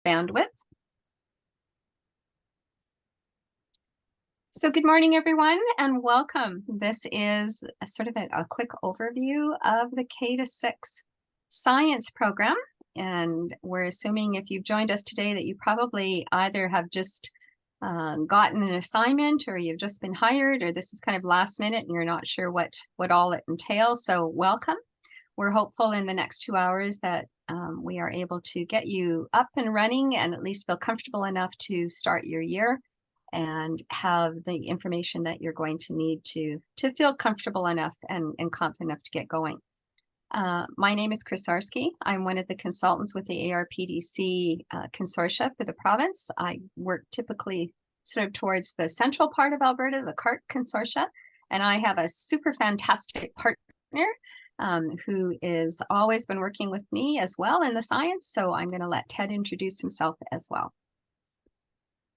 bandwidth. So good morning, everyone, and welcome. This is a sort of a quick overview of the K-6 science program. And we're assuming if you've joined us today that you probably either have just gotten an assignment, or you've just been hired, or this is kind of last minute and you're not sure what all it entails. So welcome. We're hopeful in the next 2 hours that we are able to get you up and running and at least feel comfortable enough to start your year and have the information that you're going to need to feel comfortable enough and confident enough to get going. My name is Chris Arski. I'm one of the consultants with the ARPDC consortia for the province. I work typically sort of towards the central part of Alberta, the CART consortia, and I have a super fantastic partner who is always been working with me as well in the science. So I'm going to let Ted introduce himself as well.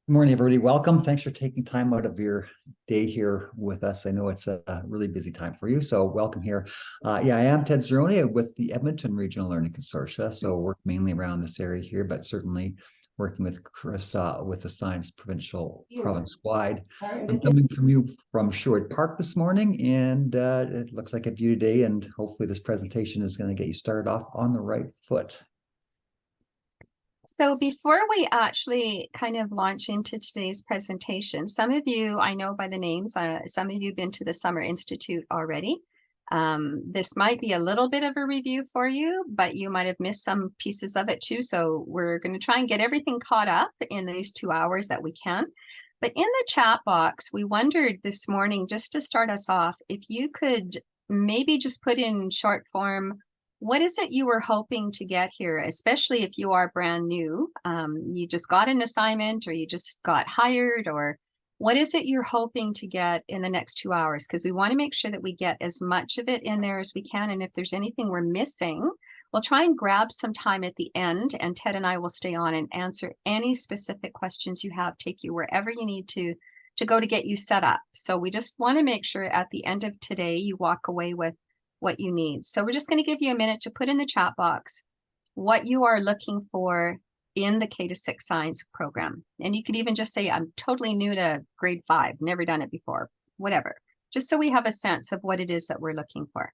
Good morning, everybody. Welcome. Thanks for taking time out of your day here with us. I know it's a really busy time for you, so welcome here. Yeah, I am Ted Zeroni with the Edmonton Regional Learning Consortia, so work mainly around this area here, but certainly working with Chris with the Science Provincial Province-wide. I'm coming from you from Sherwood Park this morning, and it looks like a beauty day, and hopefully this presentation is going to get you started off on the right foot. So before we actually kind of launch into today's presentation, some of you, I know by the names, some of you have been to the Summer Institute already. This might be a little bit of a review for you, but you might have missed some pieces of it too. So we're going to try and get everything caught up in these 2 hours that we can. But in the chat box, we wondered this morning, just to start us off, if you could maybe just put in short form, what is it you were hoping to get here, especially if you are brand new, you just got an assignment or you just got hired, or what is it you're hoping to get in the next 2 hours? Because we want to make sure that we get as much of it in there as we can. And if there's anything we're missing, we'll try and grab some time at the end, and Ted and I will stay on and answer any specific questions you have, take you wherever you need to go to get you set up. So we just want to make sure at the end of today, you walk away with what you need. So we're just going to give you a minute to put in the chat box what you are looking for in the K-6 science program. And you could even just say, I'm totally new to grade 5, never done it before, whatever, just so we have a sense of what it is that we're looking for.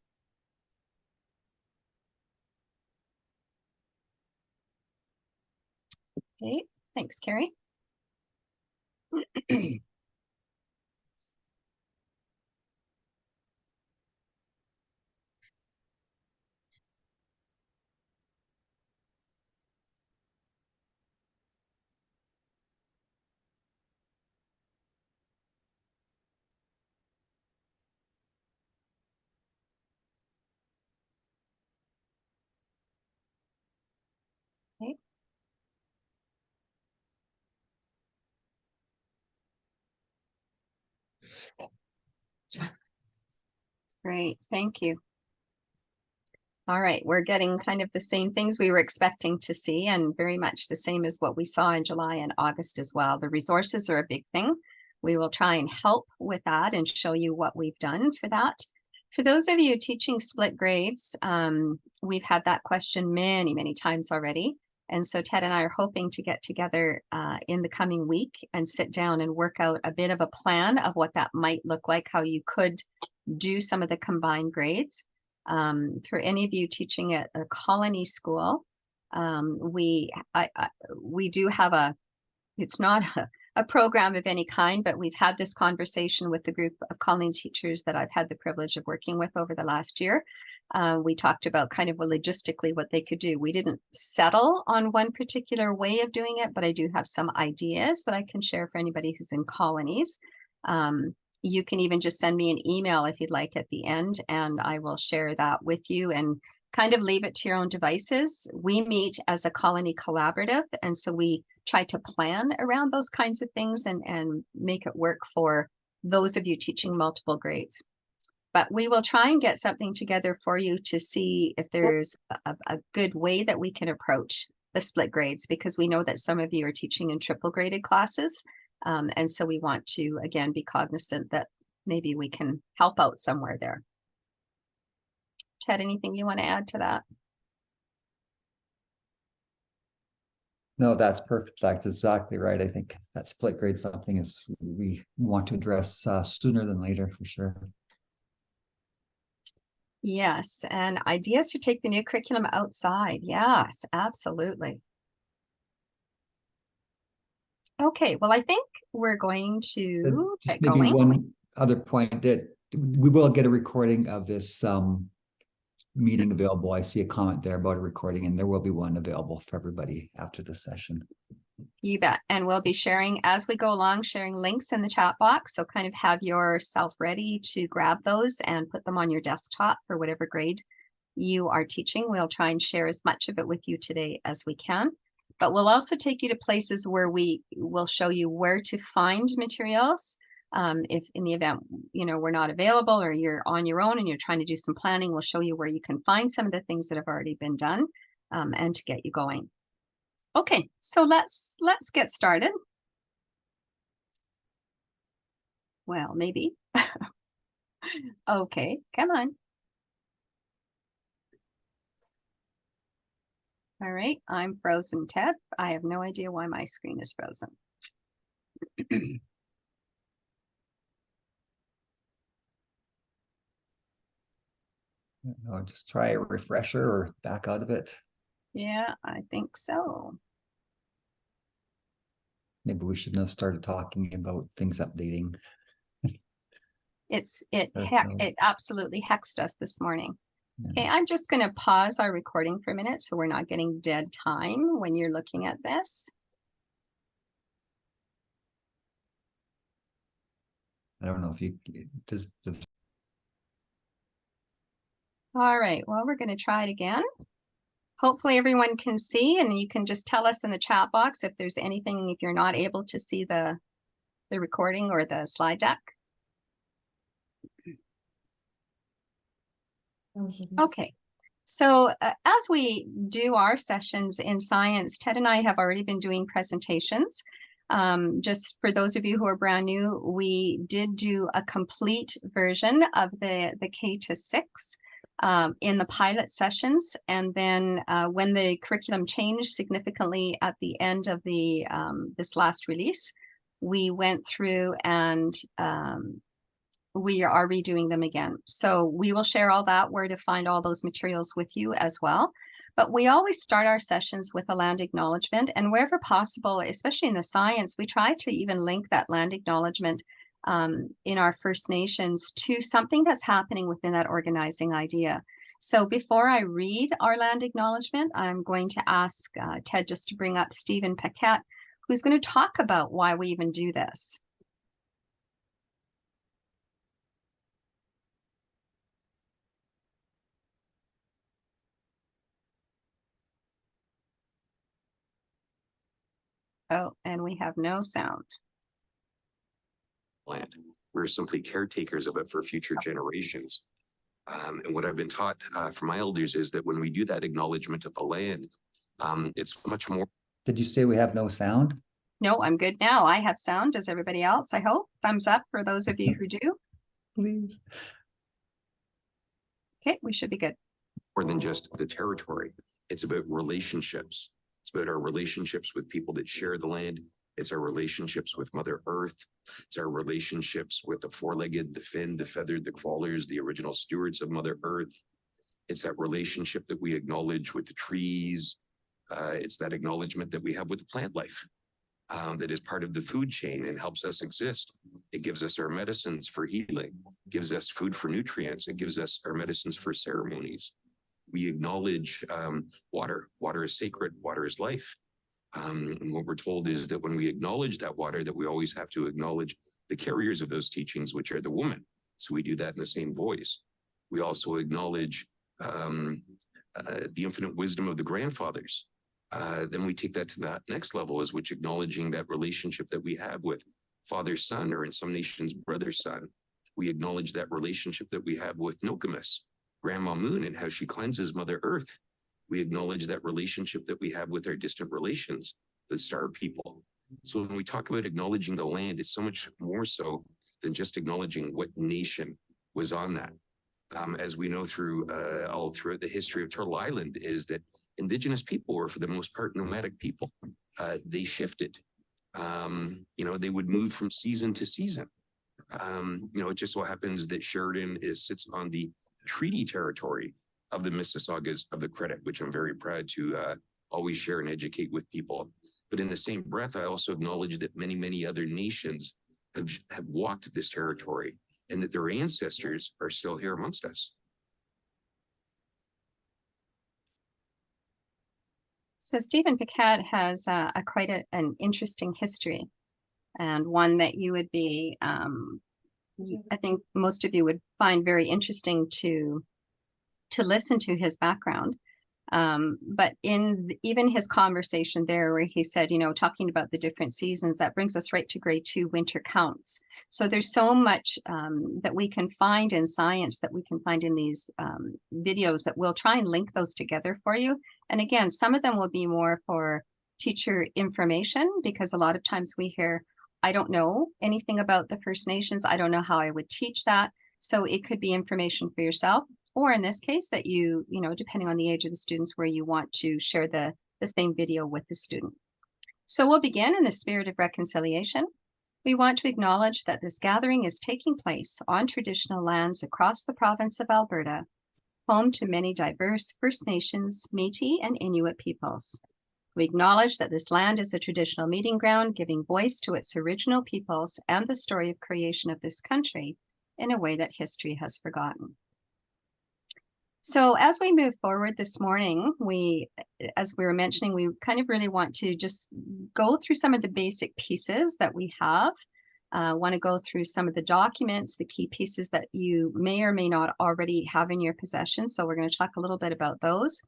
Okay, thanks, Carrie. Okay. Great, thank you. All right, we're getting kind of the same things we were expecting to see, and very much the same as what we saw in July and August as well. The resources are a big thing. We will try and help with that and show you what we've done for that. For those of you teaching split grades, we've had that question many, many times already. And so Ted and I are hoping to get together in the coming week and sit down and work out a bit of a plan of what that might look like, how you could do some of the combined grades. For any of you teaching at a colony school, we do have it's not a program of any kind, but we've had this conversation with the group of colony teachers that I've had the privilege of working with over the last year. We talked about kind of logistically what they could do. We didn't settle on one particular way of doing it, but I do have some ideas that I can share for anybody who's in colonies. You can even just send me an email if you'd like at the end, and I will share that with you and kind of leave it to your own devices. We meet as a colony collaborative, and so we try to plan around those kinds of things and make it work for those of you teaching multiple grades. But we will try and get something together for you to see if there's a good way that we can approach the split grades, because we know that some of you are teaching in triple graded classes. And so we want to, again, be cognizant that maybe we can help out somewhere there. Ted, anything you want to add to that? No, that's perfect. That's exactly right. I think that split grade something is we want to address sooner than later for sure. Yes, and ideas to take the new curriculum outside. Yes, absolutely. Okay, well, I think we're going And to just get maybe going. one other point that we will get a recording of this meeting available. I see a comment there about a recording, and there will be one available for everybody after the session. You bet. And we'll be sharing as we go along, sharing links in the chat box. So kind of have yourself ready to grab those and put them on your desktop for whatever grade you are teaching. We'll try and share as much of it with you today as we can. But we'll also take you to places where we will show you where to find materials. If in the event, we're not available or you're on your own and you're trying to do some planning, we'll show you where you can find some of the things that have already been done and to get you going. Okay, so let's get started. Well, maybe. Okay, come on. All right, I'm frozen, Ted. I have no idea why my screen is frozen. No, just try a refresher or back out of it. Yeah, I think so. Maybe we shouldn't have started talking about things updating. It absolutely hexed us this morning. Yeah. Okay, I'm just going to pause our recording for a minute so we're not getting dead time when you're looking at this. I don't know if you does. All right, well, we're going to try it again. Hopefully everyone can see, and you can just tell us in the chat box if there's anything, if you're not able to see the recording or the slide deck. Okay, so as we do our sessions in science, Ted and I have already been doing presentations. Just for those of you who are brand new, we did do a complete version of the K-6 in the pilot sessions. And then when the curriculum changed significantly at the end of the this last release, we went through and we are redoing them again. So we will share all that, where to find all those materials with you as well. But we always start our sessions with a land acknowledgement, and wherever possible, especially in the science, we try to even link that land acknowledgement in our First Nations to something that's happening within that organizing idea. So before I read our land acknowledgement, I'm going to ask Ted just to bring up Stephen Paquette, who's going to talk about why we even do this. Oh, and we have no sound. Land. We're simply caretakers of it for future generations. And what I've been taught from my elders is that when we do that acknowledgement of the land, it's much more. Did you say we have no sound? No, I'm good now. I have sound. Does everybody else? I hope. Thumbs up for those of you who do. Please. Okay, we should be good. More than just the territory. It's about relationships. It's about our relationships with people that share the land. It's our relationships with Mother Earth. It's our relationships with the four-legged, the finned, the feathered, the crawlers, the original stewards of Mother Earth. It's that relationship that we acknowledge with the trees. It's that acknowledgement that we have with the plant life that is part of the food chain and helps us exist. It gives us our medicines for healing, gives us food for nutrients. It gives us our medicines for ceremonies. We acknowledge water. Water is sacred. Water is life. And what we're told is that when we acknowledge that water, that we always have to acknowledge the carriers of those teachings, which are the woman. So we do that in the same voice. We also acknowledge the infinite wisdom of the grandfathers. Then we take that to that next level, is which acknowledging that relationship that we have with father-son, or in some nations, brother-son. We acknowledge that relationship that we have with Nokomis, Grandma Moon, and how she cleanses Mother Earth. We acknowledge that relationship that we have with our distant relations, the star people. So when we talk about acknowledging the land, it's so much more so than just acknowledging what nation was on that. As we know through all throughout the history of Turtle Island, is that Indigenous people were, for the most part, nomadic people. they shifted. They would move from season to season. It just so happens that Sheridan sits on the treaty territory of the Mississaugas of the Credit, which I'm very proud to always share and educate with people. But in the same breath, I also acknowledge that many, many other nations have walked this territory and that their ancestors are still here amongst us. So Stephen Piquet has quite an interesting history, and one that you would be, I think most of you would find very interesting to listen to his background. But in even his conversation there where he said, talking about the different seasons, that brings us right to grade 2, winter counts. So there's so much that we can find in science, that we can find in these videos, that we'll try and link those together for you. And again, some of them will be more for teacher information, because a lot of times we hear, I don't know anything about the First Nations. I don't know how I would teach that. So it could be information for yourself, or in this case that you depending on the age of the students, where you want to share the same video with the student. So we'll begin in the spirit of reconciliation. We want to acknowledge that this gathering is taking place on traditional lands across the province of Alberta, home to many diverse First Nations, Métis, and Inuit peoples. We acknowledge that this land is a traditional meeting ground, giving voice to its original peoples and the story of creation of this country in a way that history has forgotten. So as we move forward this morning, as we were mentioning, we kind of really want to just go through some of the basic pieces that we have. Want to go through some of the documents, the key pieces that you may or may not already have in your possession. So we're going to talk a little bit about those.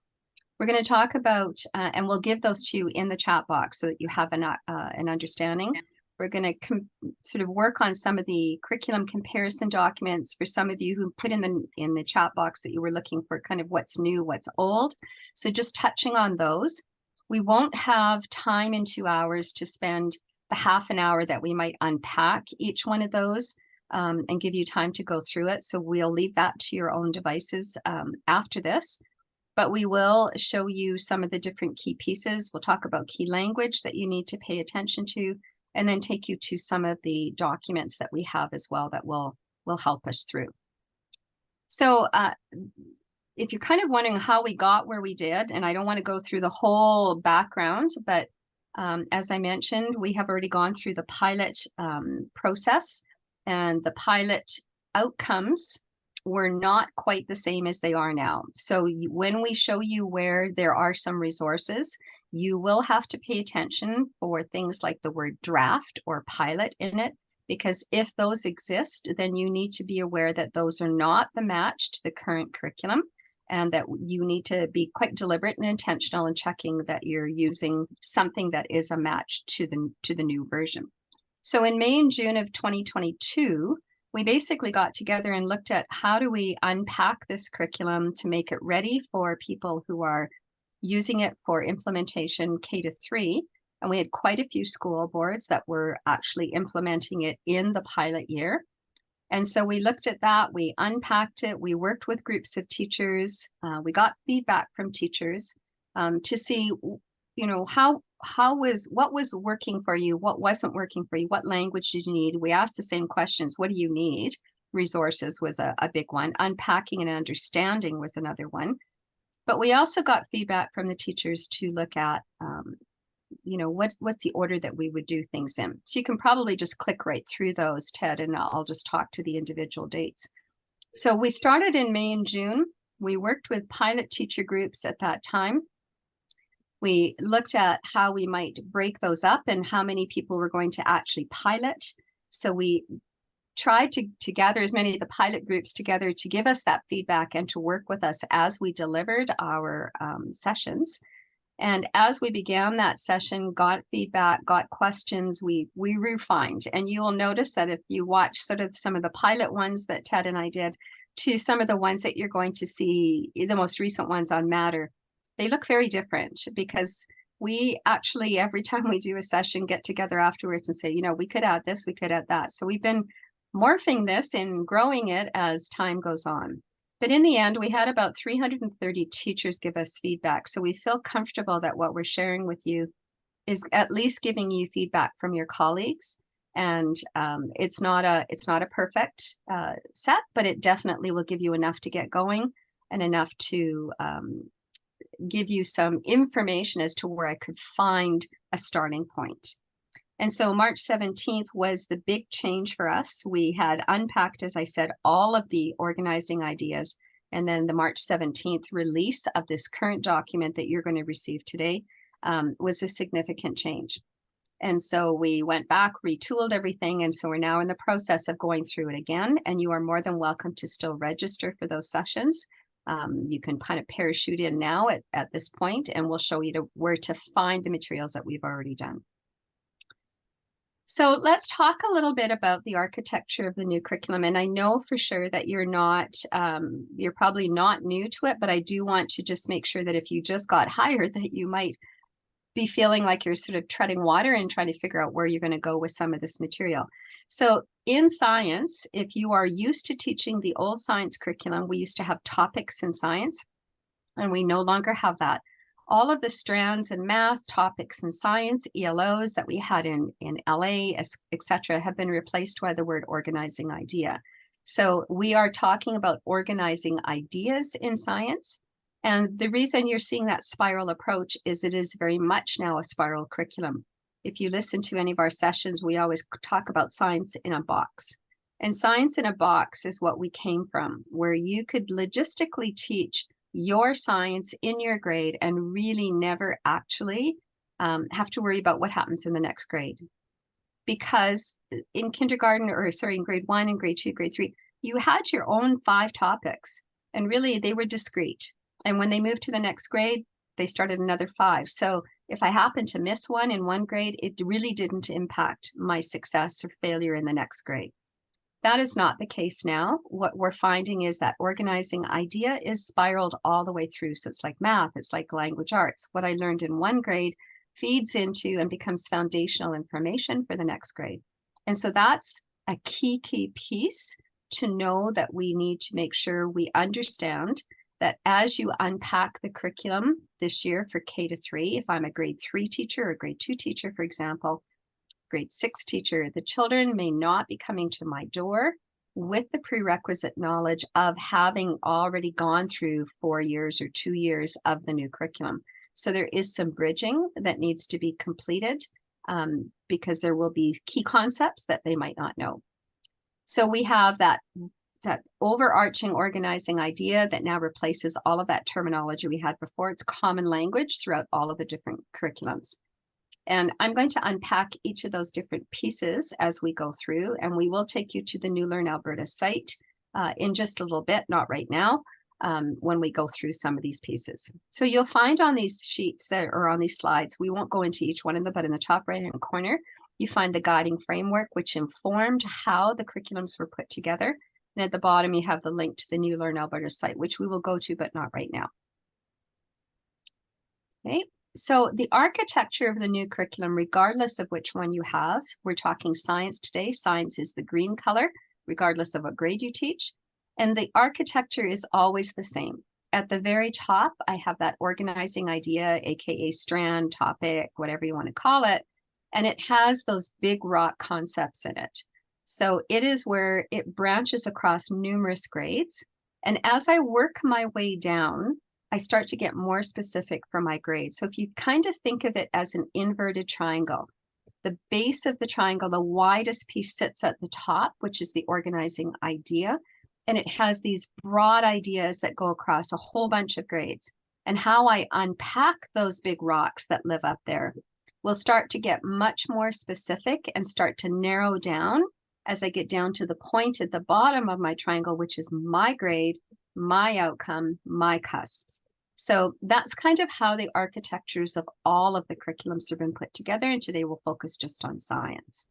We're going to talk about, and we'll give those to you in the chat box so that you have an understanding. We're going to sort of work on some of the curriculum comparison documents for some of you who put in the chat box that you were looking for kind of what's new, what's old. So just touching on those. We won't have time in 2 hours to spend the half an hour that we might unpack each one of those and give you time to go through it. So we'll leave that to your own devices after this. But we will show you some of the different key pieces. We'll talk about key language that you need to pay attention to, and then take you to some of the documents that we have as well that will help us through. So if you're kind of wondering how we got where we did, and I don't want to go through the whole background, but as I mentioned, we have already gone through the pilot process, and the pilot outcomes were not quite the same as they are now. So when we show you where there are some resources, you will have to pay attention for things like the word draft or pilot in it, because if those exist, then you need to be aware that those are not the match to the current curriculum, and that you need to be quite deliberate and intentional in checking that you're using something that is a match to the new version. So in May and June of 2022, we basically got together and looked at how do we unpack this curriculum to make it ready for people who are using it for implementation K-3. And we had quite a few school boards that were actually implementing it in the pilot year. And so we looked at that, we unpacked it, we worked with groups of teachers, we got feedback from teachers to see, what was working for you, what wasn't working for you, what language did you need? We asked the same questions. What do you need? Resources was a big one. Unpacking and understanding was another one. But we also got feedback from the teachers to look at, what's the order that we would do things in. So you can probably just click right through those, Ted, and I'll just talk to the individual dates. So we started in May and June. We worked with pilot teacher groups at that time. We looked at how we might break those up and how many people were going to actually pilot. So we tried to gather as many of the pilot groups together to give us that feedback and to work with us as we delivered our sessions. And as we began that session, got feedback, got questions, we refined. And you will notice that if you watch sort of some of the pilot ones that Ted and I did to some of the ones that you're going to see, the most recent ones on Matter, they look very different, because we actually, every time we do a session, get together afterwards and say, we could add this, we could add that. So we've been morphing this and growing it as time goes on. But in the end, we had about 330 teachers give us feedback. So we feel comfortable that what we're sharing with you is at least giving you feedback from your colleagues. And it's not a perfect set, but it definitely will give you enough to get going and enough to give you some information as to where I could find a starting point. And so March 17th was the big change for us. We had unpacked, as I said, all of the organizing ideas. And then the March 17th release of this current document that you're going to receive today was a significant change. And so we went back, retooled everything. And so we're now in the process of going through it again. And you are more than welcome to still register for those sessions. You can kind of parachute in now at this point, and we'll show you where to find the materials that we've already done. So let's talk a little bit about the architecture of the new curriculum. And I know for sure that you're probably not new to it, but I do want to just make sure that if you just got hired, that you might be feeling like you're sort of treading water and trying to figure out where you're going to go with some of this material. So in science, if you are used to teaching the old science curriculum, we used to have topics in science, and we no longer have that. All of the strands in math, topics in science, ELOs that we had in LA, etc., have been replaced by the word organizing idea. So we are talking about organizing ideas in science. And the reason you're seeing that spiral approach is it is very much now a spiral curriculum. If you listen to any of our sessions, we always talk about science in a box. And science in a box is what we came from, where you could logistically teach your science in your grade and really never actually have to worry about what happens in the next grade. Because in kindergarten, in grade 1 and grade 2, grade 3, you had your own 5 topics, and really they were discrete. And when they moved to the next grade, they started another 5. So if I happened to miss one in one grade, it really didn't impact my success or failure in the next grade. That is not the case now. What we're finding is that organizing idea is spiraled all the way through. So it's like math, it's like language arts. What I learned in one grade feeds into and becomes foundational information for the next grade. And so that's a key piece to know that we need to make sure we understand that as you unpack the curriculum this year for K to 3, if I'm a grade 3 teacher or grade 2 teacher, for example, grade 6 teacher, the children may not be coming to my door with the prerequisite knowledge of having already gone through 4 years or 2 years of the new curriculum. So there is some bridging that needs to be completed because there will be key concepts that they might not know. So we have that overarching organizing idea that now replaces all of that terminology we had before. It's common language throughout all of the different curriculums. And I'm going to unpack each of those different pieces as we go through, and we will take you to the New Learn Alberta site in just a little bit, not right now, when we go through some of these pieces. So you'll find on these sheets that are on these slides, we won't go into each one of them, but in the top right-hand corner, you find the guiding framework, which informed how the curriculums were put together. And at the bottom, you have the link to the New Learn Alberta site, which we will go to, but not right now. Okay. So the architecture of the new curriculum, regardless of which one you have, we're talking science today. Science is the green color, regardless of what grade you teach. And the architecture is always the same. At the very top, I have that organizing idea, AKA strand, topic, whatever you want to call it. And it has those big rock concepts in it. So it is where it branches across numerous grades. And as I work my way down, I start to get more specific for my grade. So if you kind of think of it as an inverted triangle, the base of the triangle, the widest piece sits at the top, which is the organizing idea. And it has these broad ideas that go across a whole bunch of grades. And how I unpack those big rocks that live up there will start to get much more specific and start to narrow down as I get down to the point at the bottom of my triangle, which is my grade, my outcome, my cusps. So that's kind of how the architectures of all of the curriculums have been put together. And today we'll focus just on science.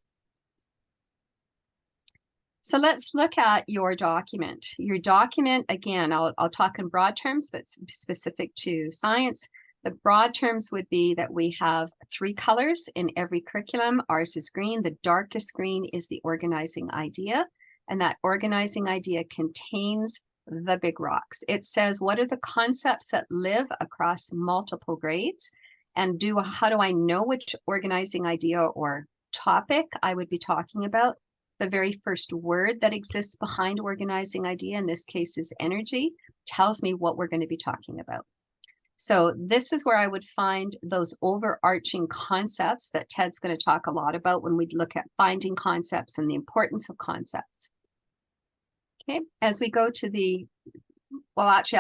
So let's look at your document. Your document, again, I'll talk in broad terms, but specific to science. The broad terms would be that we have 3 colors in every curriculum. Ours is green. The darkest green is the organizing idea. And that organizing idea contains the big rocks. It says, what are the concepts that live across multiple grades? and how do I know which organizing idea or topic I would be talking about? The very first word that exists behind organizing idea, in this case is energy, tells me what we're going to be talking about. So this is where I would find those overarching concepts that Ted's going to talk a lot about when we look at finding concepts and the importance of concepts. Okay, as we go to well, actually,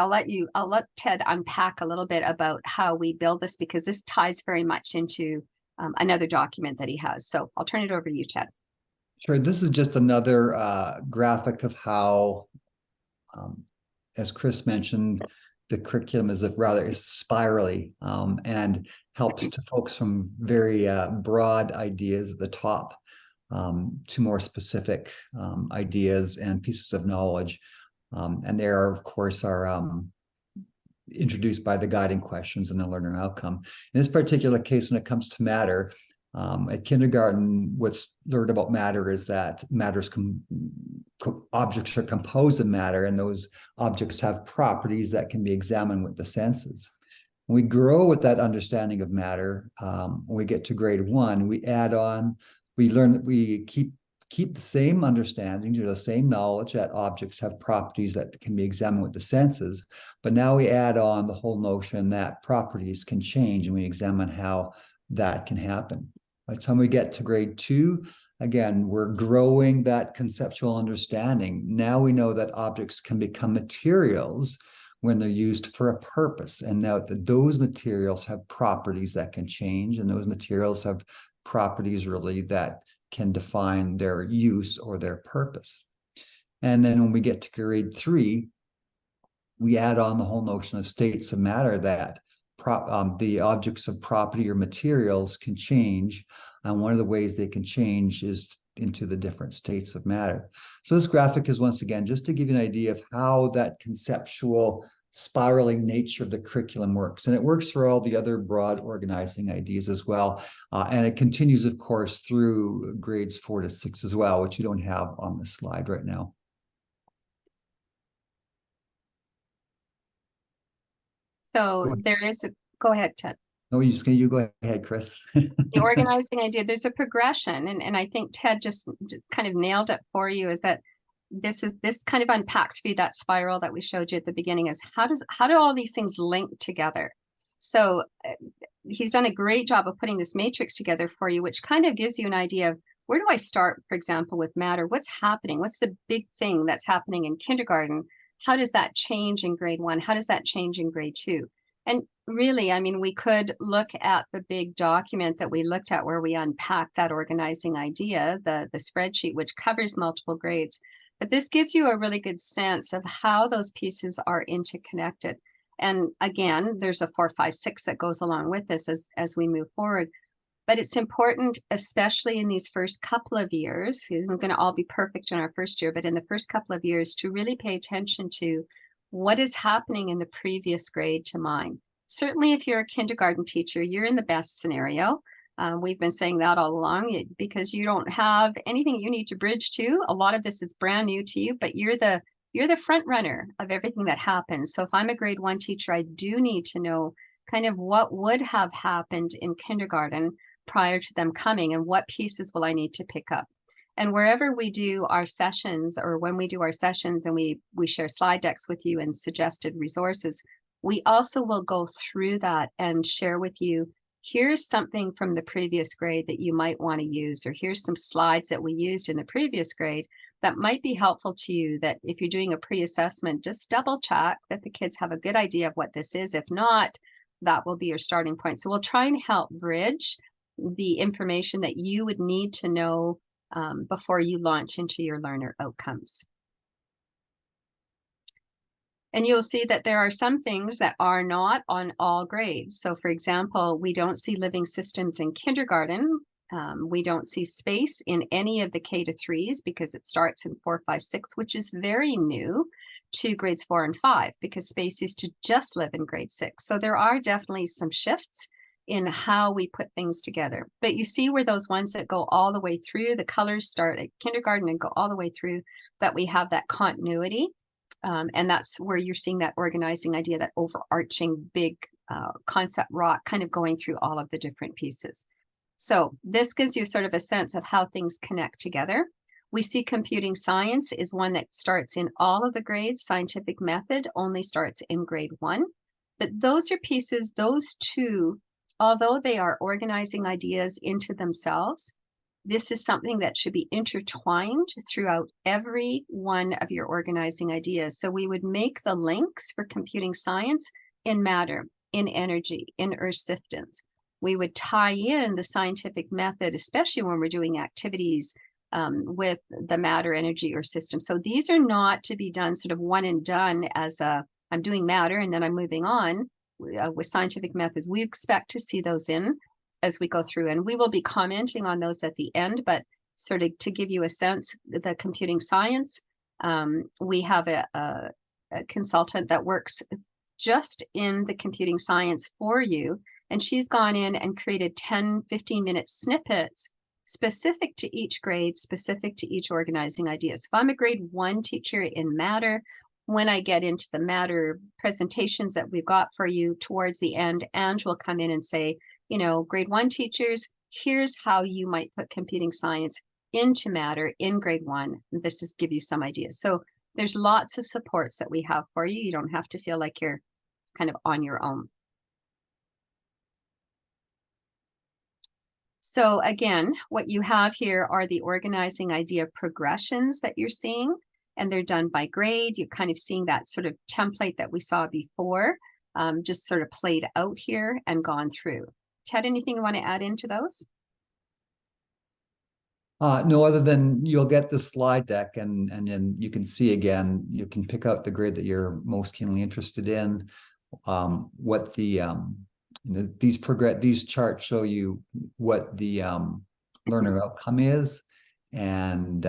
I'll let Ted unpack a little bit about how we build this, because this ties very much into another document that he has. So I'll turn it over to you, Ted. Sure. This is just another graphic of how, as Chris mentioned, the curriculum is spirally and helps to focus from very broad ideas at the top to more specific ideas and pieces of knowledge. And there, of course, are introduced by the guiding questions and the learner outcome. In this particular case, when it comes to matter, at kindergarten, what's learned about matter is that objects are composed of matter, and those objects have properties that can be examined with the senses. When we grow with that understanding of matter, when we get to grade 1, we add on, we learn that we keep the same understanding, the same knowledge that objects have properties that can be examined with the senses, but now we add on the whole notion that properties can change, and we examine how that can happen. By the time we get to grade 2, again, we're growing that conceptual understanding. Now we know that objects can become materials when they're used for a purpose, and now that those materials have properties that can change, and those materials have properties really that can define their use or their purpose. And then when we get to grade 3, we add on the whole notion of states of matter, that the objects of property or materials can change. And one of the ways they can change is into the different states of matter. So this graphic is, once again, just to give you an idea of how that conceptual spiraling nature of the curriculum works. And it works for all the other broad organizing ideas as well. And it continues, of course, through grades 4 to 6 as well, which you don't have on this slide right now. So there is go ahead, Ted. No, you go ahead, Chris. The organizing idea, there's a progression, and I think Ted just kind of nailed it for you, is that this kind of unpacks for you that spiral that we showed you at the beginning, is how do all these things link together? So he's done a great job of putting this matrix together for you, which kind of gives you an idea of, where do I start, for example, with matter? What's happening? What's the big thing that's happening in kindergarten? How does that change in grade 1? How does that change in grade 2? And really, I mean, we could look at the big document that we looked at where we unpack that organizing idea, the spreadsheet, which covers multiple grades. But this gives you a really good sense of how those pieces are interconnected. And again, there's a 4, 5, 6 that goes along with this as we move forward. But it's important, especially in these first couple of years, it isn't going to all be perfect in our first year, but in the first couple of years, to really pay attention to what is happening in the previous grade to mine. Certainly, if you're a kindergarten teacher, you're in the best scenario. We've been saying that all along, because you don't have anything you need to bridge to. A lot of this is brand new to you, but you're the front runner of everything that happens. So if I'm a grade 1 teacher, I do need to know kind of what would have happened in kindergarten prior to them coming, and what pieces will I need to pick up. And wherever we do our sessions, or when we do our sessions and we share slide decks with you and suggested resources, we also will go through that and share with you, here's something from the previous grade that you might want to use, or here's some slides that we used in the previous grade that might be helpful to you, that if you're doing a pre-assessment, just double check that the kids have a good idea of what this is. If not, that will be your starting point. So we'll try and help bridge the information that you would need to know before you launch into your learner outcomes. And you'll see that there are some things that are not on all grades. So for example, we don't see living systems in kindergarten. We don't see space in any of the K to 3s, because it starts in 4, 5, 6, which is very new to grades 4 and 5, because space used to just live in grade 6. So there are definitely some shifts in how we put things together. But you see where those ones that go all the way through, the colors start at kindergarten and go all the way through, that we have that continuity. And that's where you're seeing that organizing idea, that overarching big concept rock, kind of going through all of the different pieces. So this gives you sort of a sense of how things connect together. We see computing science is one that starts in all of the grades. Scientific method only starts in grade 1. But those are pieces, those two, although they are organizing ideas into themselves, this is something that should be intertwined throughout every one of your organizing ideas. So we would make the links for computing science in matter, in energy, in earth systems. We would tie in the scientific method, especially when we're doing activities with the matter, energy, or system. So these are not to be done sort of one and done as I'm doing matter and then I'm moving on with scientific methods. We expect to see those in as we go through, and we will be commenting on those at the end, but sort of to give you a sense, the computing science, we have a consultant that works just in the computing science for you, and she's gone in and created 10, 15-minute snippets specific to each grade, specific to each organizing idea. So if I'm a grade 1 teacher in matter, when I get into the matter presentations that we've got for you towards the end, Ange will come in and say, you know, grade 1 teachers, here's how you might put computing science into matter in grade 1. This is give you some ideas. So there's lots of supports that we have for you. You don't have to feel like you're kind of on your own. So again, what you have here are the organizing idea progressions that you're seeing, and they're done by grade. You're kind of seeing that sort of template that we saw before, just sort of played out here and gone through. Ted, anything you want to add into those? No, other than you'll get the slide deck and then you can see again, you can pick out the grade that you're most keenly interested in. What the these charts show you what the learner outcome is and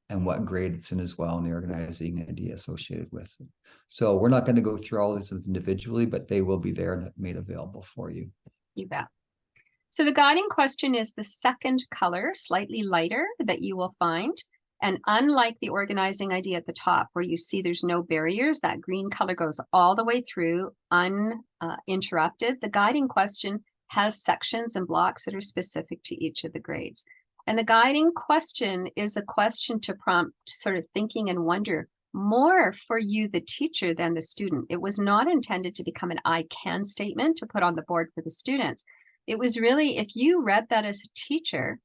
what grade it's in as well, and the organizing idea associated with it. So we're not going to go through all this individually, but they will be there and made available for you. You bet. So the guiding question is the second color, slightly lighter, that you will find. And unlike the organizing idea at the top, where you see there's no barriers, that green color goes all the way through uninterrupted. The guiding question has sections and blocks that are specific to each of the grades. And the guiding question is a question to prompt sort of thinking and wonder more for you, the teacher, than the student. It was not intended to become an I can statement to put on the board for the students. It was really, if you read that as a teacher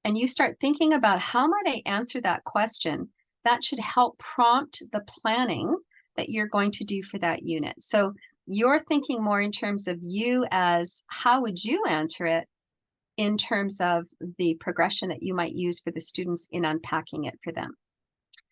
and you start thinking about how might I answer that question, that should help prompt the planning that you're going to do for that unit. So you're thinking more in terms of you as how would you answer it in terms of the progression that you might use for the students in unpacking it for them.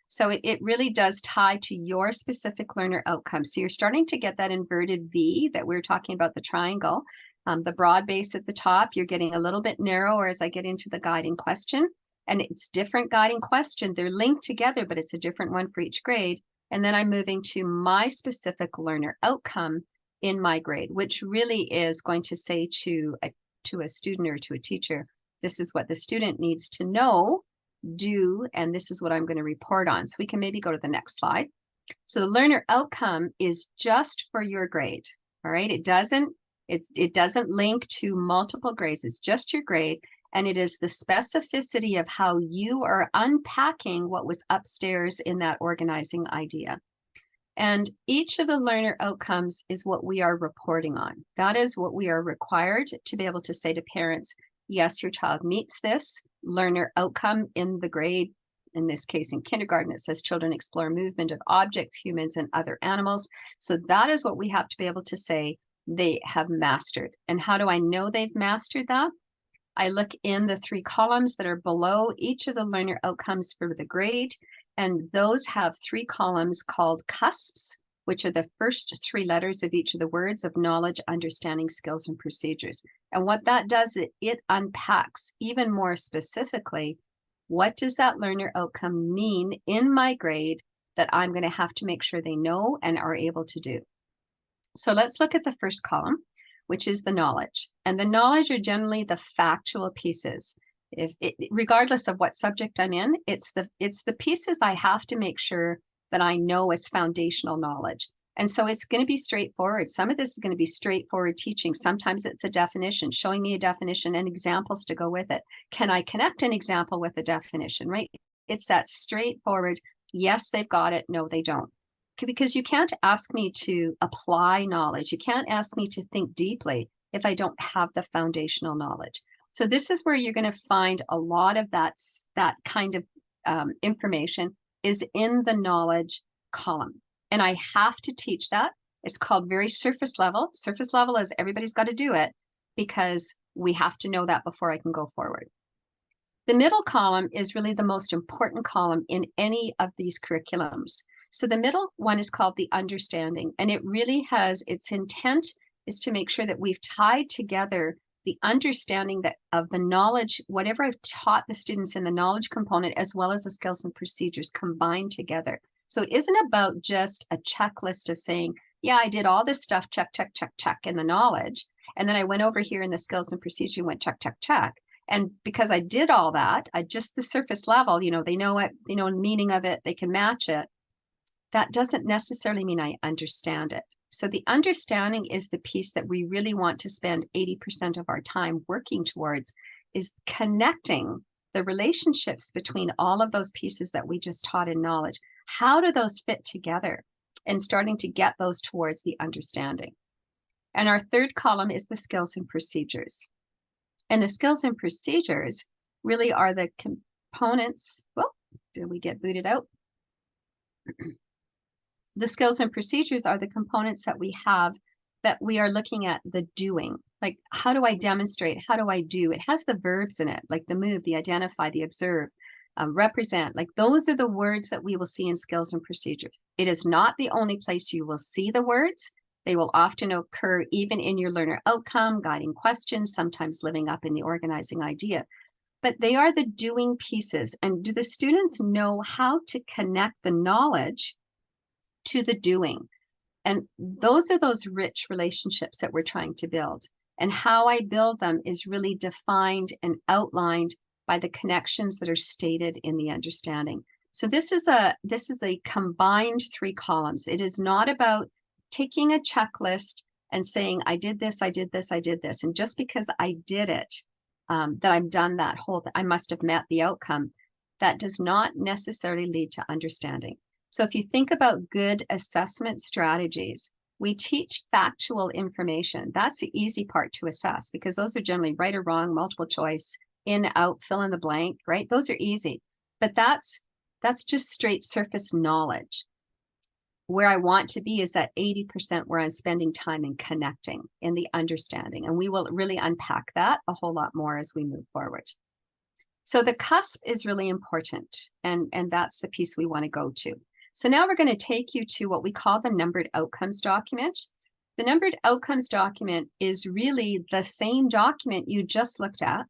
So it really does tie to your specific learner outcome. So you're starting to get that inverted V that we were talking about, the triangle. The broad base at the top, you're getting a little bit narrower as I get into the guiding question. And it's different guiding question. They're linked together, but it's a different one for each grade. And then I'm moving to my specific learner outcome in my grade, which really is going to say to a student or to a teacher, this is what the student needs to know, do, and this is what I'm going to report on. So we can maybe go to the next slide. So the learner outcome is just for your grade. All right. It doesn't link to multiple grades. It's just your grade. And it is the specificity of how you are unpacking what was upstairs in that organizing idea. And each of the learner outcomes is what we are reporting on. That is what we are required to be able to say to parents, yes, your child meets this learner outcome in the grade. In this case, in kindergarten, it says children explore movement of objects, humans, and other animals. So that is what we have to be able to say they have mastered. And how do I know they've mastered that? I look in the 3 columns that are below each of the learner outcomes for the grade, and those have 3 columns called cusps, which are the first 3 letters of each of the words of knowledge, understanding, skills, and procedures. And what that does, it unpacks even more specifically, what does that learner outcome mean in my grade that I'm going to have to make sure they know and are able to do. So let's look at the first column, which is the knowledge. And the knowledge are generally the factual pieces. Regardless of what subject I'm in, it's the pieces I have to make sure that I know as foundational knowledge. And so it's going to be straightforward. Some of this is going to be straightforward teaching. Sometimes it's a definition, showing me a definition and examples to go with it. Can I connect an example with a definition, right? It's that straightforward, yes, they've got it, no, they don't. Because you can't ask me to apply knowledge. You can't ask me to think deeply if I don't have the foundational knowledge. So this is where you're going to find a lot of that kind of information is in the knowledge column. And I have to teach that. It's called very surface level. Surface level is everybody's got to do it because we have to know that before I can go forward. The middle column is really the most important column in any of these curriculums. So the middle one is called the understanding, and it really has its intent is to make sure that we've tied together the understanding that of the knowledge, whatever I've taught the students in the knowledge component, as well as the skills and procedures combined together. So it isn't about just a checklist of saying, yeah, I did all this stuff, check, check, check, check in the knowledge. And then I went over here in the skills and procedure and went check, check, check. And because I did all that, I just the surface level, they know it, the meaning of it, they can match it. That doesn't necessarily mean I understand it. So the understanding is the piece that we really want to spend 80% of our time working towards, is connecting the relationships between all of those pieces that we just taught in knowledge. How do those fit together? And starting to get those towards the understanding. And our third column is the skills and procedures. And the skills and procedures really are the components. Well, did we get booted out? The skills and procedures are the components that we have that we are looking at the doing. Like, how do I demonstrate? How do I do? It has the verbs in it, like the move, the identify, the observe, represent. Like, those are the words that we will see in skills and procedures. It is not the only place you will see the words. They will often occur even in your learner outcome, guiding questions, sometimes living up in the organizing idea. But they are the doing pieces. And do the students know how to connect the knowledge to the doing? And those are those rich relationships that we're trying to build. And how I build them is really defined and outlined by the connections that are stated in the understanding. So this is a combined 3 columns. It is not about taking a checklist and saying, I did this, I did this, I did this. And just because I did it, that I've done that whole, I must have met the outcome. That does not necessarily lead to understanding. So if you think about good assessment strategies, we teach factual information. That's the easy part to assess because those are generally right or wrong, multiple choice, in, out, fill in the blank, right? Those are easy. But that's just straight surface knowledge. Where I want to be is that 80% where I'm spending time in connecting, in the understanding. And we will really unpack that a whole lot more as we move forward. So the cusp is really important, and that's the piece we want to go to. So now we're going to take you to what we call the numbered outcomes document. The numbered outcomes document is really the same document you just looked at.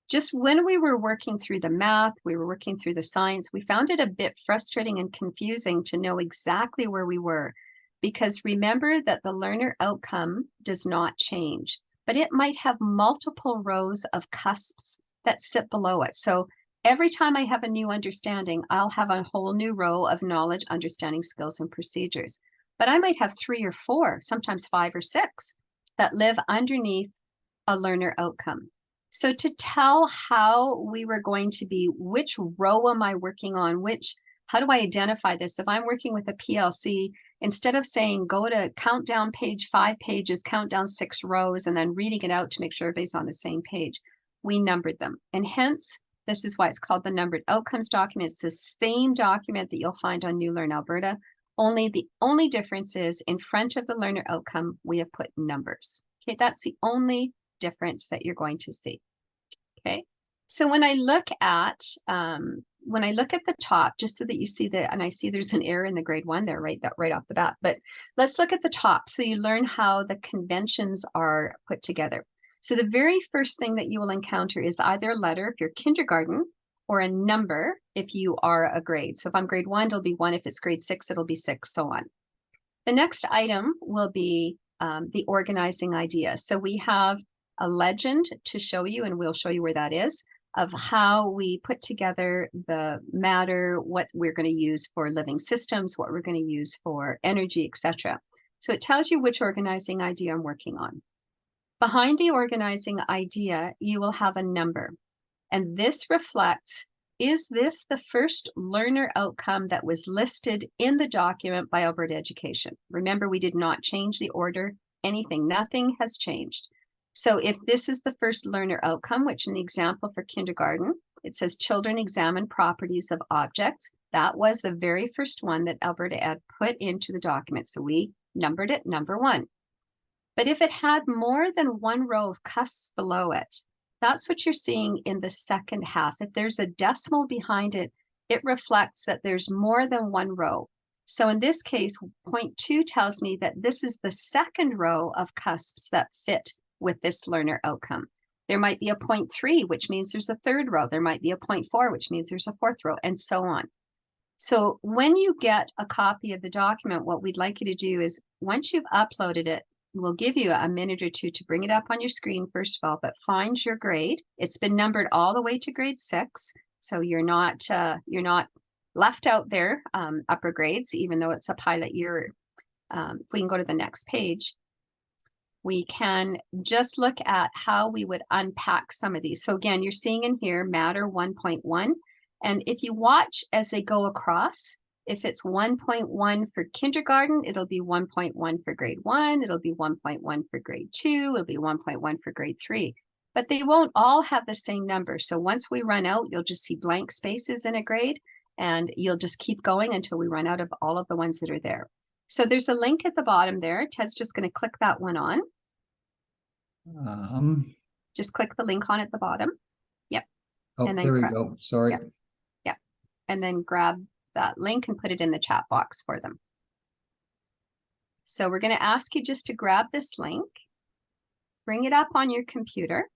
Just when we were working through the math, we were working through the science, we found it a bit frustrating and confusing to know exactly where we were. Because remember that the learner outcome does not change, but it might have multiple rows of cusps that sit below it. So every time I have a new understanding, I'll have a whole new row of knowledge, understanding, skills, and procedures. But I might have 3 or 4, sometimes 5 or 6 that live underneath a learner outcome. So to tell how we were going to be, which row am I working on, how do I identify this? If I'm working with a PLC, instead of saying, go to count down page 5 pages, count down 6 rows, and then reading it out to make sure everybody's on the same page, we numbered them. And hence, this is why it's called the numbered outcomes document. It's the same document that you'll find on New Learn Alberta. The only difference is in front of the learner outcome, we have put numbers. Okay, that's the only difference that you're going to see. Okay, so when I look at the top, just so that you see that, and I see there's an error in the grade 1 there, right off the bat, but let's look at the top so you learn how the conventions are put together. So the very first thing that you will encounter is either a letter if you're kindergarten, or a number if you are a grade. So if I'm grade 1, it'll be 1. If it's grade 6, it'll be 6, so on. The next item will be the organizing idea. So we have a legend to show you, and we'll show you where that is. of how we put together the matter, what we're going to use for living systems, what we're going to use for energy, etc. So it tells you which organizing idea I'm working on. Behind the organizing idea, you will have a number. And this reflects, is this the first learner outcome that was listed in the document by Alberta Education? Remember, we did not change the order, anything, nothing has changed. So if this is the first learner outcome, which in the example for kindergarten, it says children examine properties of objects. That was the very first one that Alberta Ed put into the document. So we numbered it number 1. But if it had more than one row of cusps below it, that's what you're seeing in the second half. If there's a decimal behind it, it reflects that there's more than one row. So in this case, 0.2 tells me that this is the second row of cusps that fit with this learner outcome. There might be a 0.3, which means there's a third row. There might be a 0.4, which means there's a fourth row, and so on. So when you get a copy of the document, what we'd like you to do is, once you've uploaded it, we'll give you a minute or two to bring it up on your screen, first of all, but find your grade. It's been numbered all the way to grade 6. So you're not left out there, upper grades, even though it's a pilot year. If we can go to the next page, we can just look at how we would unpack some of these. So again, you're seeing in here matter 1.1. And if you watch as they go across, if it's 1.1 for kindergarten, it'll be 1.1 for grade 1, it'll be 1.1 for grade 2, it'll be 1.1 for grade 3. But they won't all have the same number. So once we run out, you'll just see blank spaces in a grade, and you'll just keep going until we run out of all of the ones that are there. So there's a link at the bottom there. Ted's just going to click that one on. Just click the link on at the bottom. Yep. Oh, and then there we go. Sorry. Yep. Yep. And then grab that link and put it in the chat box for them. So we're going to ask you just to grab this link, bring it up on your computer.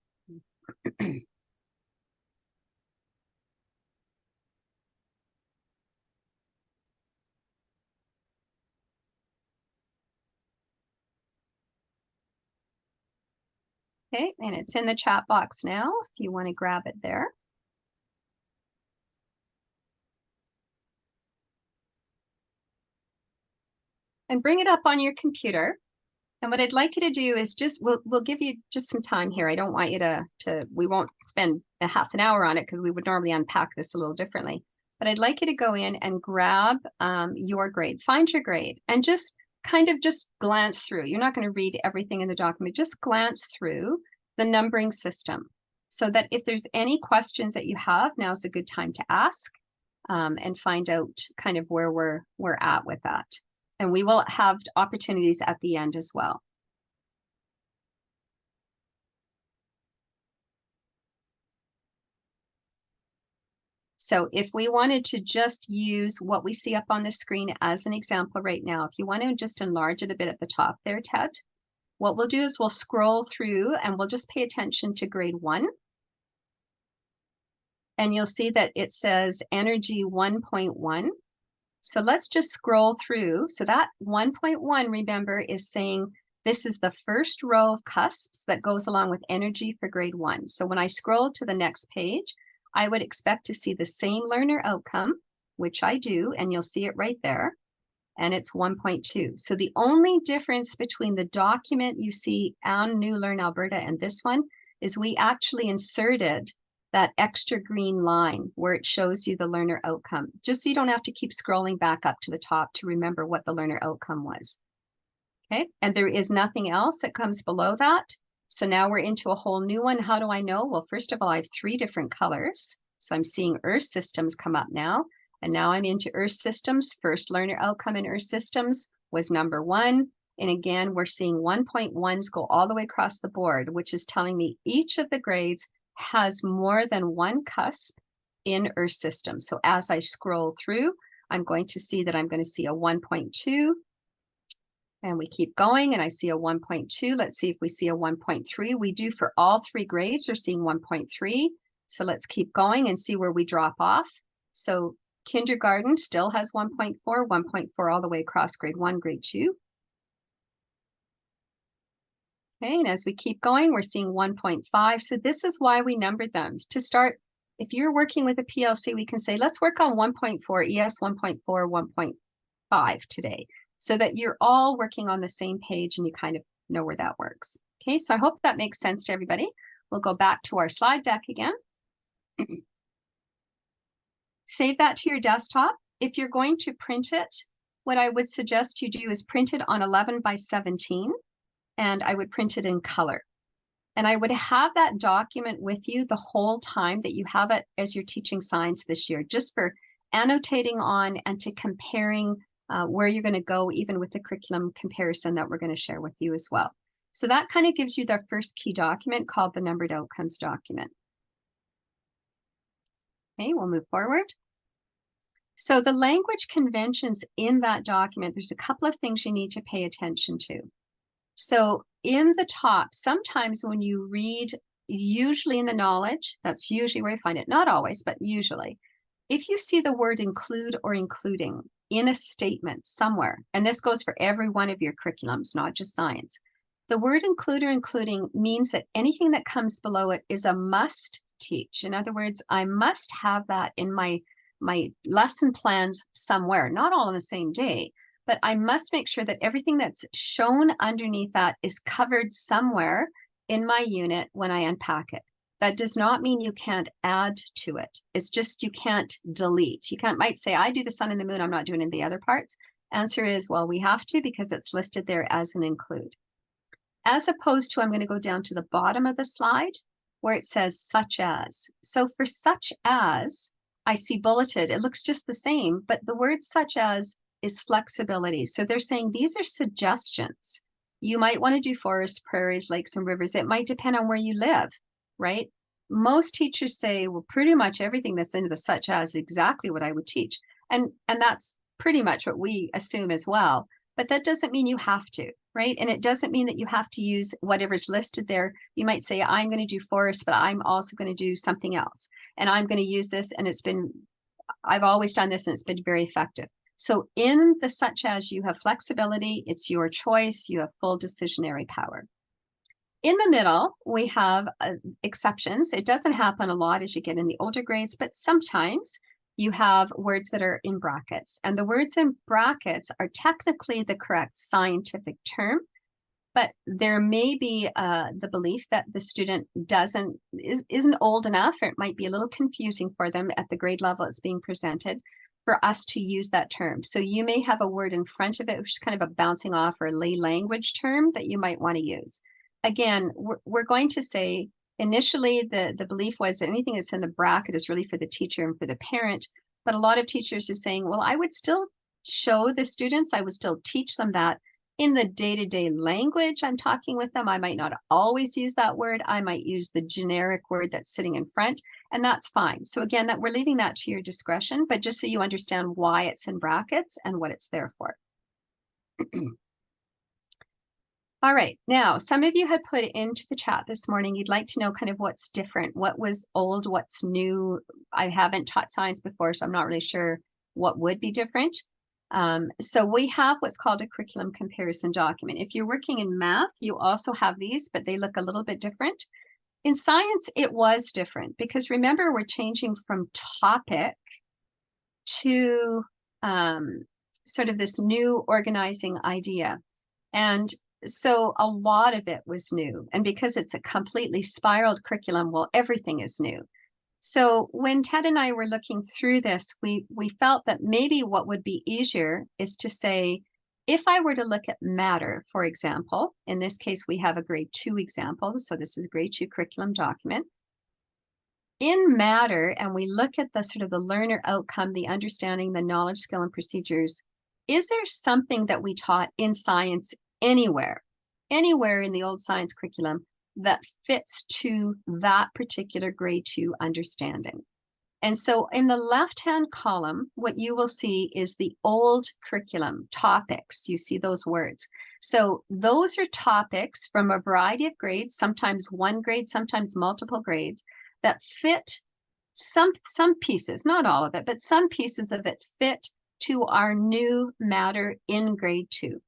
Okay, and it's in the chat box now if you want to grab it there. And bring it up on your computer. And what I'd like you to do is just, we'll give you just some time here. I don't want you we won't spend a half an hour on it because we would normally unpack this a little differently. But I'd like you to go in and grab your grade, find your grade, and just kind of just glance through. You're not going to read everything in the document, just glance through the numbering system so that if there's any questions that you have, now's a good time to ask and find out kind of where we're at with that. And we will have opportunities at the end as well. So if we wanted to just use what we see up on the screen as an example right now, if you want to just enlarge it a bit at the top there, Ted, what we'll do is we'll scroll through and we'll just pay attention to grade 1. And you'll see that it says energy 1.1. So let's just scroll through. So that 1.1, remember, is saying this is the first row of cusps that goes along with energy for grade 1. So when I scroll to the next page, I would expect to see the same learner outcome, which I do, and you'll see it right there, and it's 1.2. So the only difference between the document you see on New Learn Alberta and this one is we actually inserted that extra green line where it shows you the learner outcome, just so you don't have to keep scrolling back up to the top to remember what the learner outcome was. Okay, and there is nothing else that comes below that. So now we're into a whole new one. How do I know? Well, first of all, I have 3 different colors. So I'm seeing Earth Systems come up now. And now I'm into Earth Systems. First learner outcome in Earth Systems was number 1. And again, we're seeing 1.1s go all the way across the board, which is telling me each of the grades has more than one cusp in Earth Systems. So as I scroll through, I'm going to see that I'm going to see a 1.2. And we keep going, and I see a 1.2. Let's see if we see a 1.3. We do for all 3 grades. We're seeing 1.3. So let's keep going and see where we drop off. So kindergarten still has 1.4, 1.4 all the way across grade 1, grade 2. Okay, and as we keep going, we're seeing 1.5. So this is why we numbered them, to start if you're working with a PLC, we can say, let's work on 1.4, ES 1.4, 1.5 today, so that you're all working on the same page and you kind of know where that works. Okay, so I hope that makes sense to everybody. We'll go back to our slide deck again. Save that to your desktop. If you're going to print it, what I would suggest you do is print it on 11 by 17, and I would print it in color. And I would have that document with you the whole time that you have it as you're teaching science this year, just for annotating on and to comparing where you're going to go, even with the curriculum comparison that we're going to share with you as well. So that kind of gives you the first key document called the numbered outcomes document. Okay, we'll move forward. So the language conventions in that document, there's a couple of things you need to pay attention to. So in the top, sometimes when you read, usually in the knowledge, that's usually where you find it, not always, but usually, if you see the word include or including in a statement somewhere, and this goes for every one of your curriculums, not just science, the word include or including means that anything that comes below it is a must teach. In other words, I must have that in my lesson plans somewhere, not all on the same day, but I must make sure that everything that's shown underneath that is covered somewhere in my unit when I unpack it. That does not mean you can't add to it. It's just you can't delete. You might say, I do the sun and the moon, I'm not doing any of the other parts. Answer is, well, we have to because it's listed there as an include. As opposed to, I'm going to go down to the bottom of the slide where it says such as. So for such as, I see bulleted, it looks just the same, but the word such as is flexibility. So they're saying these are suggestions. You might want to do forests, prairies, lakes, and rivers. It might depend on where you live, right? Most teachers say, well, pretty much everything that's into the such as is exactly what I would teach. And that's pretty much what we assume as well. But that doesn't mean you have to, right? And it doesn't mean that you have to use whatever's listed there. You might say, I'm going to do forests, but I'm also going to do something else. And I'm going to use this, and I've always done this, and it's been very effective. So in the such as, you have flexibility, it's your choice, you have full decisionary power. In the middle, we have exceptions. It doesn't happen a lot as you get in the older grades, but sometimes you have words that are in brackets. And the words in brackets are technically the correct scientific term, but there may be the belief that the student isn't old enough, or it might be a little confusing for them at the grade level it's being presented for us to use that term. So you may have a word in front of it, which is kind of a bouncing off or lay language term that you might want to use. Again, we're going to say, initially the belief was that anything that's in the bracket is really for the teacher and for the parent, but a lot of teachers are saying, well, I would still show the students, I would still teach them that in the day-to-day language I'm talking with them. I might not always use that word. I might use the generic word that's sitting in front, and that's fine. So again, we're leaving that to your discretion, but just so you understand why it's in brackets and what it's there for. All right, now some of you had put into the chat this morning, you'd like to know kind of what's different, what was old, what's new. I haven't taught science before, so I'm not really sure what would be different. So we have what's called a curriculum comparison document. If you're working in math, you also have these, but they look a little bit different. In science, it was different because remember, we're changing from topic to sort of this new organizing idea. And so a lot of it was new. And because it's a completely spiraled curriculum, well, everything is new. So when Ted and I were looking through this, we felt that maybe what would be easier is to say, if I were to look at matter, for example, in this case, we have a grade 2 example. So this is a grade 2 curriculum document. In matter, and we look at the sort of the learner outcome, the understanding, the knowledge, skill, and procedures, is there something that we taught in science anywhere in the old science curriculum that fits to that particular grade 2 understanding? And so in the left-hand column, what you will see is the old curriculum topics. You see those words. So those are topics from a variety of grades, sometimes one grade, sometimes multiple grades, that fit some pieces, not all of it, but some pieces of it fit to our new matter in grade 2.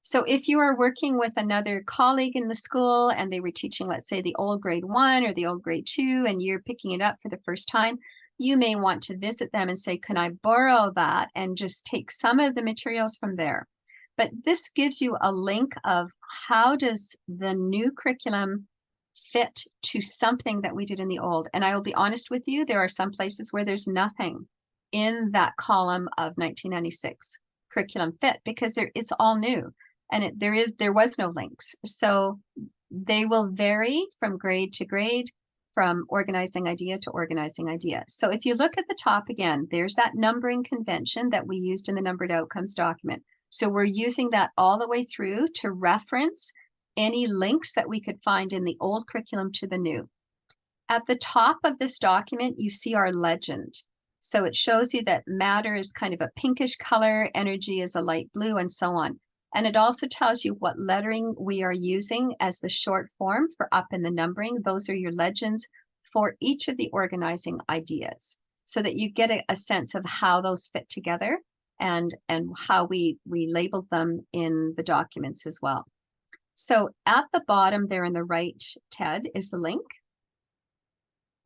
So if you are working with another colleague in the school and they were teaching, let's say, the old grade 1 or the old grade 2, and you're picking it up for the first time, you may want to visit them and say, can I borrow that and just take some of the materials from there? But this gives you a link of how does the new curriculum fit to something that we did in the old. And I will be honest with you, there are some places where there's nothing in that column of 1996 curriculum fit because it's all new. And there was no links. So they will vary from grade to grade, from organizing idea to organizing idea. So if you look at the top again, there's that numbering convention that we used in the numbered outcomes document. So we're using that all the way through to reference any links that we could find in the old curriculum to the new. At the top of this document, you see our legend. So it shows you that matter is kind of a pinkish color, energy is a light blue, and so on. And it also tells you what lettering we are using as the short form for up in the numbering. Those are your legends for each of the organizing ideas so that you get a sense of how those fit together and how we labeled them in the documents as well. So at the bottom there on the right, Ted, is the link.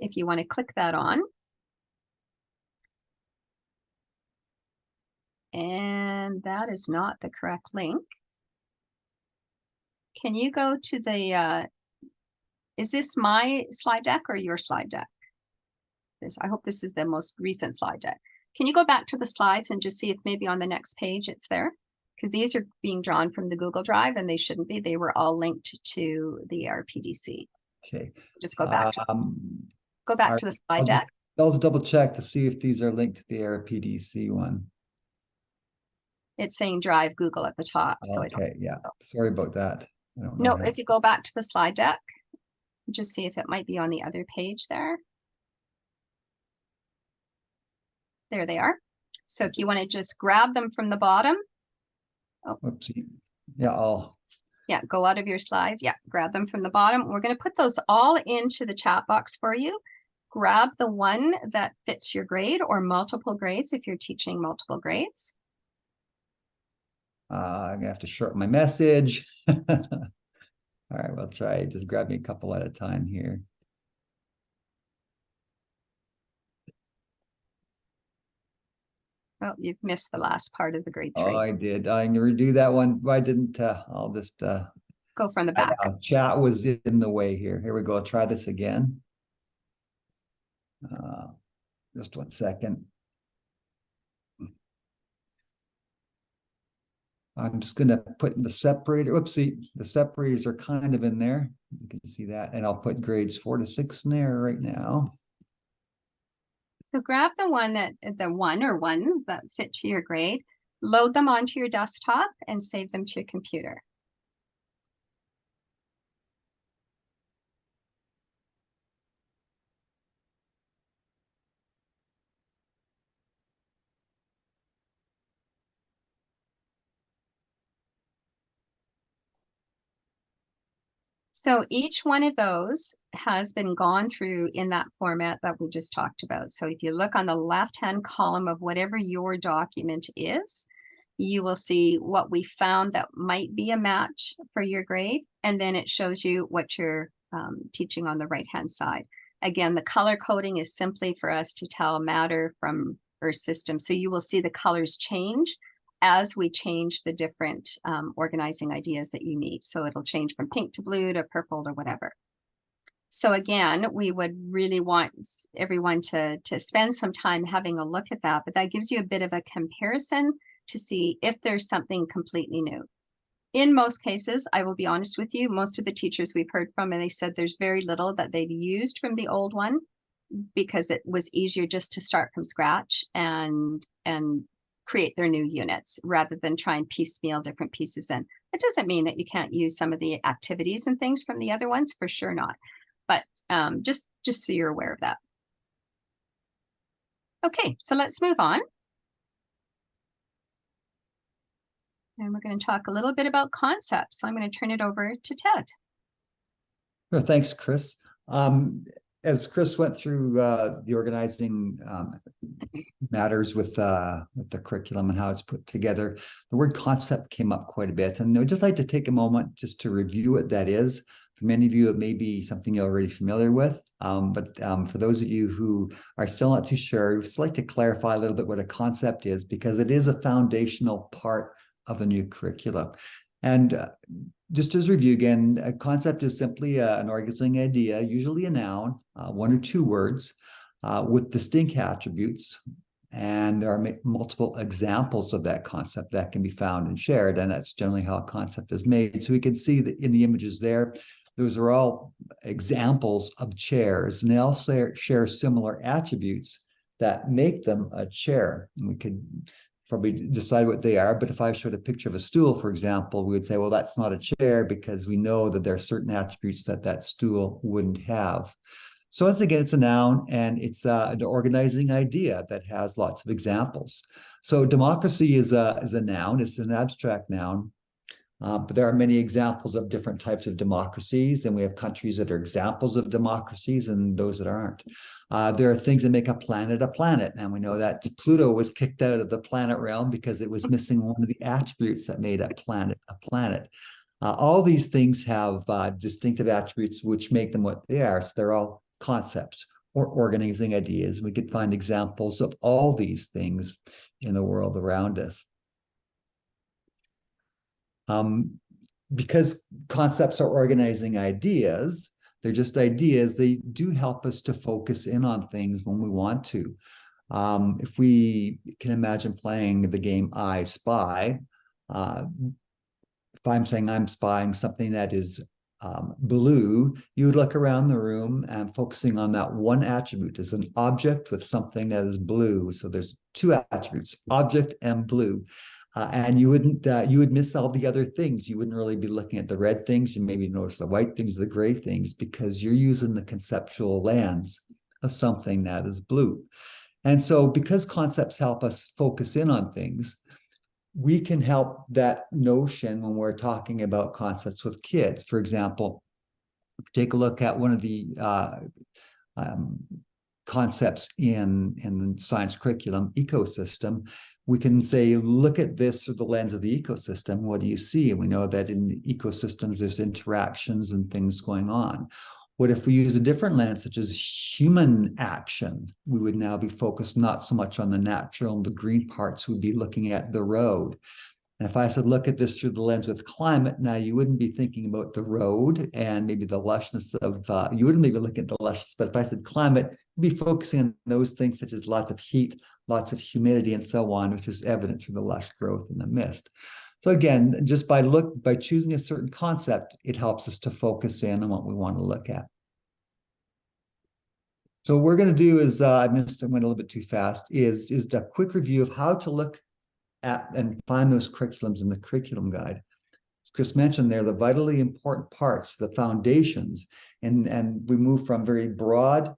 If you want to click that on. And that is not the correct link. Can you go to the, is this my slide deck or your slide deck? I hope this is the most recent slide deck. Can you go back to the slides and just see if maybe on the next page it's there? Because these are being drawn from the Google Drive and they shouldn't be. They were all linked to the RPDC. Okay. Just go back to the slide deck. I'll just double check to see if these are linked to the RPDC one. It's saying Drive Google at the top. So okay, yeah. Sorry about that. No, if you go back to the slide deck, just see if it might be on the other page there. There they are. So if you want to just grab them from the bottom. Oh, whoopsie. Yeah, yeah, go out of your slides. Yeah, grab them from the bottom. We're going to put those all into the chat box for you. Grab the one that fits your grade or multiple grades if you're teaching multiple grades. I'm gonna have to shorten my message. All right, we'll try. Just grab me a couple at a time here. Oh, you've missed the last part of the grade 3. Oh, I did. I'm gonna redo that one. Why didn't I'll just go from the back. Chat was in the way here. Here we go. I'll try this again. Just 1 second. I'm just going to put in the separator. Oopsie, the separators are kind of in there. You can see that. And I'll put grades 4 to 6 in there right now. So grab the one the one or ones that fit to your grade, load them onto your desktop and save them to your computer. So each one of those has been gone through in that format that we just talked about. So if you look on the left-hand column of whatever your document is, you will see what we found that might be a match for your grade. And then it shows you what you're teaching on the right-hand side. Again, the color coding is simply for us to tell matter from Earth system. So you will see the colors change as we change the different organizing ideas that you need. So it'll change from pink to blue to purple or whatever. So again, we would really want everyone to spend some time having a look at that, but that gives you a bit of a comparison to see if there's something completely new. In most cases, I will be honest with you, most of the teachers we've heard from, and they said there's very little that they've used from the old one because it was easier just to start from scratch and create their new units rather than try and piecemeal different pieces in. It doesn't mean that you can't use some of the activities and things from the other ones, for sure not. But just so you're aware of that. Okay, so let's move on. And we're going to talk a little bit about concepts. So I'm going to turn it over to Ted. Sure, thanks, Chris. as Chris went through the organizing matters with the curriculum and how it's put together, the word concept came up quite a bit. And I'd just like to take a moment just to review what that is. For many of you, it may be something you're already familiar with, but for those of you who are still not too sure, I'd just like to clarify a little bit what a concept is, because it is a foundational part of the new curriculum. And just as review again, a concept is simply an organizing idea, usually a noun, one or two words, with distinct attributes. And there are multiple examples of that concept that can be found and shared. And that's generally how a concept is made. So we can see that in the images there, those are all examples of chairs, and they all share similar attributes that make them a chair. And we could probably decide what they are, but if I showed a picture of a stool, for example, we would say, well, that's not a chair, because we know that there are certain attributes that that stool wouldn't have. So once again, it's a noun, and it's an organizing idea that has lots of examples. So democracy is a noun. It's an abstract noun. But there are many examples of different types of democracies, and we have countries that are examples of democracies and those that aren't. There are things that make a planet, and we know that Pluto was kicked out of the planet realm because it was missing one of the attributes that made a planet a planet. All these things have distinctive attributes which make them what they are. So they're all concepts or organizing ideas. We could find examples of all these things in the world around us. Because concepts are organizing ideas, they're just ideas, they do help us to focus in on things when we want to. If we can imagine playing the game I Spy, if I'm saying I'm spying something that is blue, you would look around the room and focusing on that one attribute as an object with something that is blue. So there's two attributes, object and blue. And you would miss all the other things. You wouldn't really be looking at the red things. You maybe notice the white things, the gray things, because you're using the conceptual lens of something that is blue. And so because concepts help us focus in on things, we can help that notion when we're talking about concepts with kids. For example, take a look at one of the concepts in the science curriculum, ecosystem. We can say, look at this through the lens of the ecosystem. What do you see? And we know that in ecosystems, there's interactions and things going on. What if we use a different lens, such as human action? We would now be focused not so much on the natural and the green parts, we'd be looking at the road. And if I said, look at this through the lens with climate, now you wouldn't be thinking about the road and maybe the lushness of, you wouldn't maybe look at the lushness, but if I said climate, you'd be focusing on those things such as lots of heat, lots of humidity, and so on, which is evident through the lush growth in the mist. So again, just by choosing a certain concept, it helps us to focus in on what we want to look at. So what we're going to do is, I went a little bit too fast, is a quick review of how to look at and find those curriculums in the curriculum guide. As Chris mentioned, they're the vitally important parts, the foundations, and we move from very broad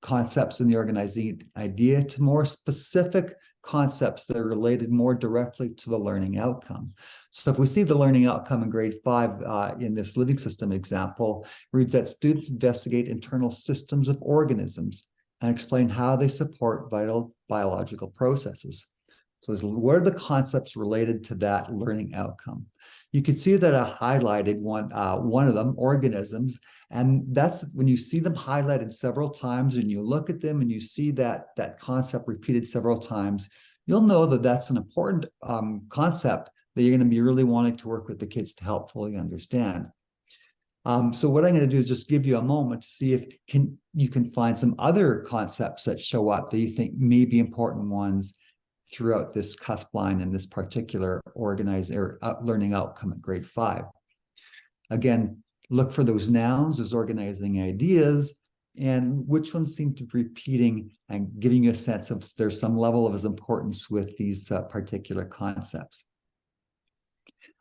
concepts in the organizing idea to more specific concepts that are related more directly to the learning outcome. So if we see the learning outcome in grade 5 in this living system example, reads that students investigate internal systems of organisms and explain how they support vital biological processes. So what are the concepts related to that learning outcome? You can see that I highlighted one of them, organisms, and that's when you see them highlighted several times and you look at them and you see that concept repeated several times, you'll know that that's an important concept that you're going to be really wanting to work with the kids to help fully understand. So what I'm going to do is just give you a moment to see if you can find some other concepts that show up that you think may be important ones throughout this cusp line in this particular learning outcome at grade 5. Again, look for those nouns, those organizing ideas, and which ones seem to be repeating and giving you a sense of there's some level of importance with these particular concepts.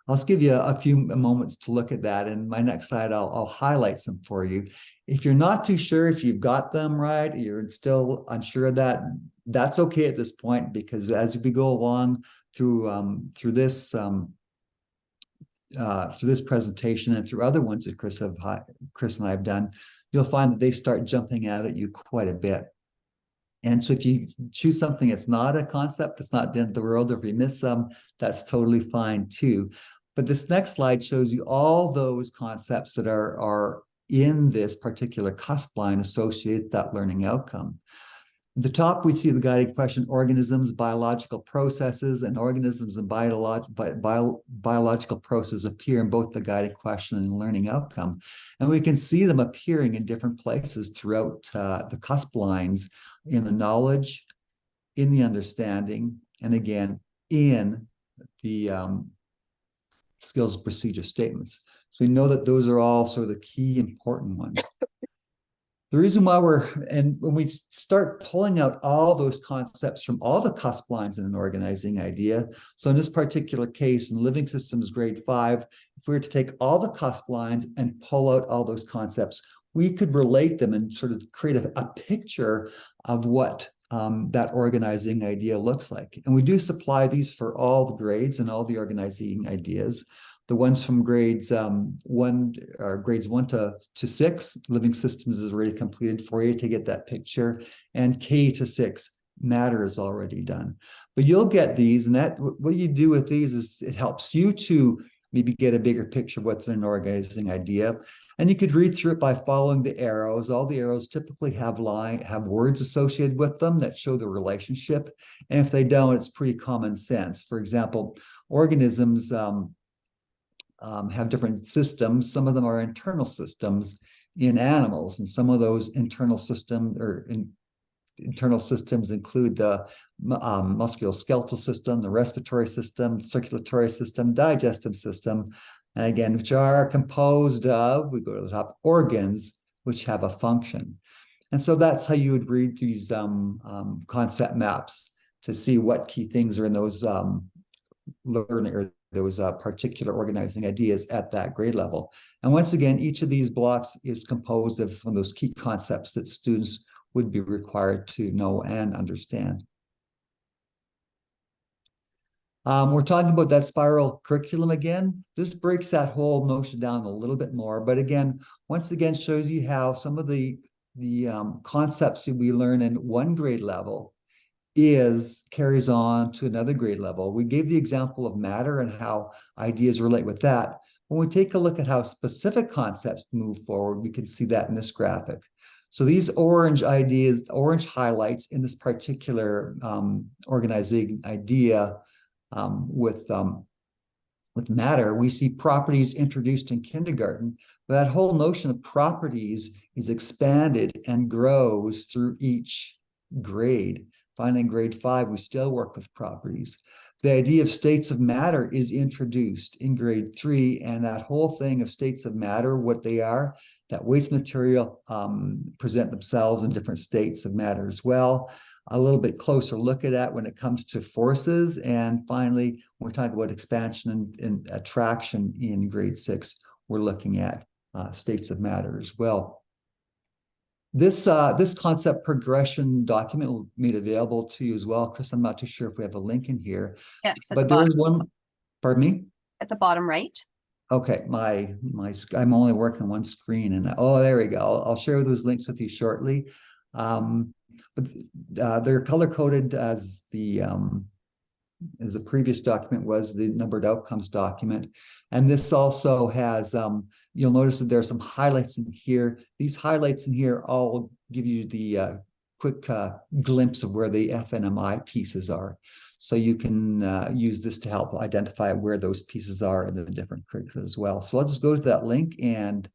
I'll just give you a few moments to look at that. And my next slide, I'll highlight some for you. If you're not too sure if you've got them right, you're still unsure of that, that's okay at this point, because as we go along through this presentation and through other ones that Chris and I have done, you'll find that they start jumping out at you quite a bit. And so if you choose something that's not a concept, that's not the end of the world, or if you miss some, that's totally fine too. But this next slide shows you all those concepts that are in this particular cusp line associated with that learning outcome. At the top, we see the guiding question: organisms, biological processes, and organisms and biological processes appear in both the guiding question and the learning outcome. And we can see them appearing in different places throughout the cusp lines, in the knowledge, in the understanding, and again, in the skills and procedure statements. So we know that those are all sort of the key important ones. The reason why when we start pulling out all those concepts from all the cusp lines in an organizing idea, so in this particular case, in living systems grade 5, if we were to take all the cusp lines and pull out all those concepts, we could relate them and sort of create a picture of what that organizing idea looks like. And we do supply these for all the grades and all the organizing ideas. The ones from grades 1 to 6, living systems is already completed for you to get that picture, and K to 6, matter is already done. But you'll get these, and that what you do with these is it helps you to maybe get a bigger picture of what's in an organizing idea. And you could read through it by following the arrows. All the arrows typically have words associated with them that show the relationship. And if they don't, it's pretty common sense. For example, organisms have different systems. Some of them are internal systems in animals, and some of those internal systems include the musculoskeletal system, the respiratory system, circulatory system, digestive system, and again, which are composed of, we go to the top, organs which have a function. And so that's how you would read these concept maps to see what key things are in those learning or those particular organizing ideas at that grade level. And once again, each of these blocks is composed of some of those key concepts that students would be required to know and understand. We're talking about that spiral curriculum again. This breaks that whole notion down a little bit more, but again, once again, shows you how some of the concepts that we learn in one grade level carries on to another grade level. We gave the example of matter and how ideas relate with that. When we take a look at how specific concepts move forward, we can see that in this graphic. So these orange ideas, orange highlights in this particular organizing idea with matter, we see properties introduced in kindergarten. That whole notion of properties is expanded and grows through each grade. Finally, in grade 5, we still work with properties. The idea of states of matter is introduced in grade 3, and that whole thing of states of matter, what they are, that waste material present themselves in different states of matter as well. A little bit closer look at that when it comes to forces. And finally, when we talk about expansion and attraction in grade 6, we're looking at states of matter as well. This concept progression document will be made available to you as well. Chris, I'm not too sure if we have a link in here. Yeah, but there is one, pardon me? At the bottom right. Okay, I'm only working one screen, and oh, there we go. I'll share those links with you shortly. But they're color coded as the previous document was, the numbered outcomes document. And this also has, you'll notice that there are some highlights in here. These highlights in here all give you the quick glimpse of where the FNMI pieces are. So you can use this to help identify where those pieces are in the different curricula as well. So I'll just go to that link and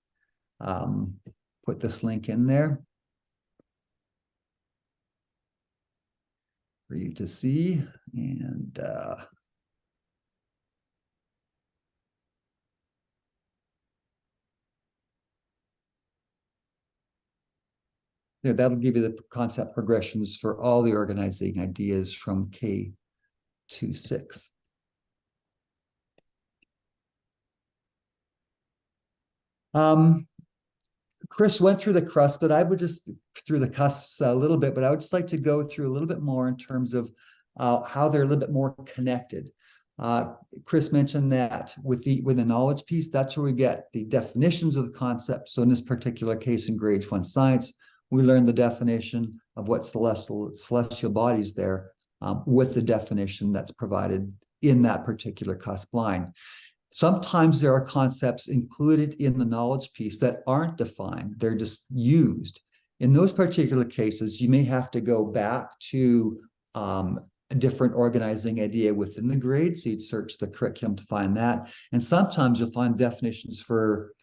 put this link in there for you to see. And that'll give you the concept progressions for all the organizing ideas from K to 6. Chris went through the crust, but I would just through the cusps a little bit, but I would just like to go through a little bit more in terms of how they're a little bit more connected. Chris mentioned that with the knowledge piece, that's where we get the definitions of the concepts. So in this particular case, in grade 1 science, we learn the definition of what celestial bodies there, with the definition that's provided in that particular cusp line. Sometimes there are concepts included in the knowledge piece that aren't defined, they're just used. In those particular cases, you may have to go back to a different organizing idea within the grade. So you'd search the curriculum to find that. And sometimes you'll find definitions for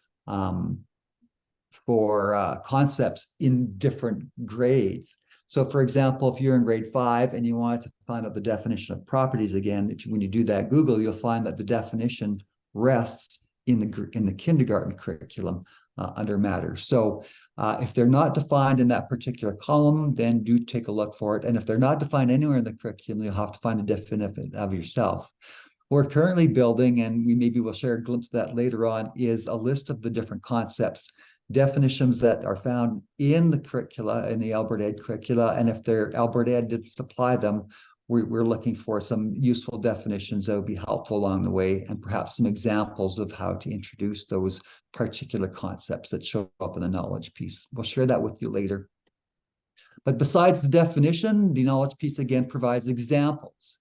concepts in different grades. So for example, if you're in grade 5 and you wanted to find out the definition of properties again, when you do that Google, you'll find that the definition rests in the kindergarten curriculum under matter. So if they're not defined in that particular column, then do take a look for it. And if they're not defined anywhere in the curriculum, you'll have to find a definition of yourself. We're currently building, and maybe we'll share a glimpse of that later on, is a list of the different concepts, definitions that are found in the curricula, in the Alberta Ed curricula. And if they're Alberta Ed didn't supply them, we're looking for some useful definitions that would be helpful along the way, and perhaps some examples of how to introduce those particular concepts that show up in the knowledge piece. We'll share that with you later. But besides the definition, the knowledge piece again provides examples.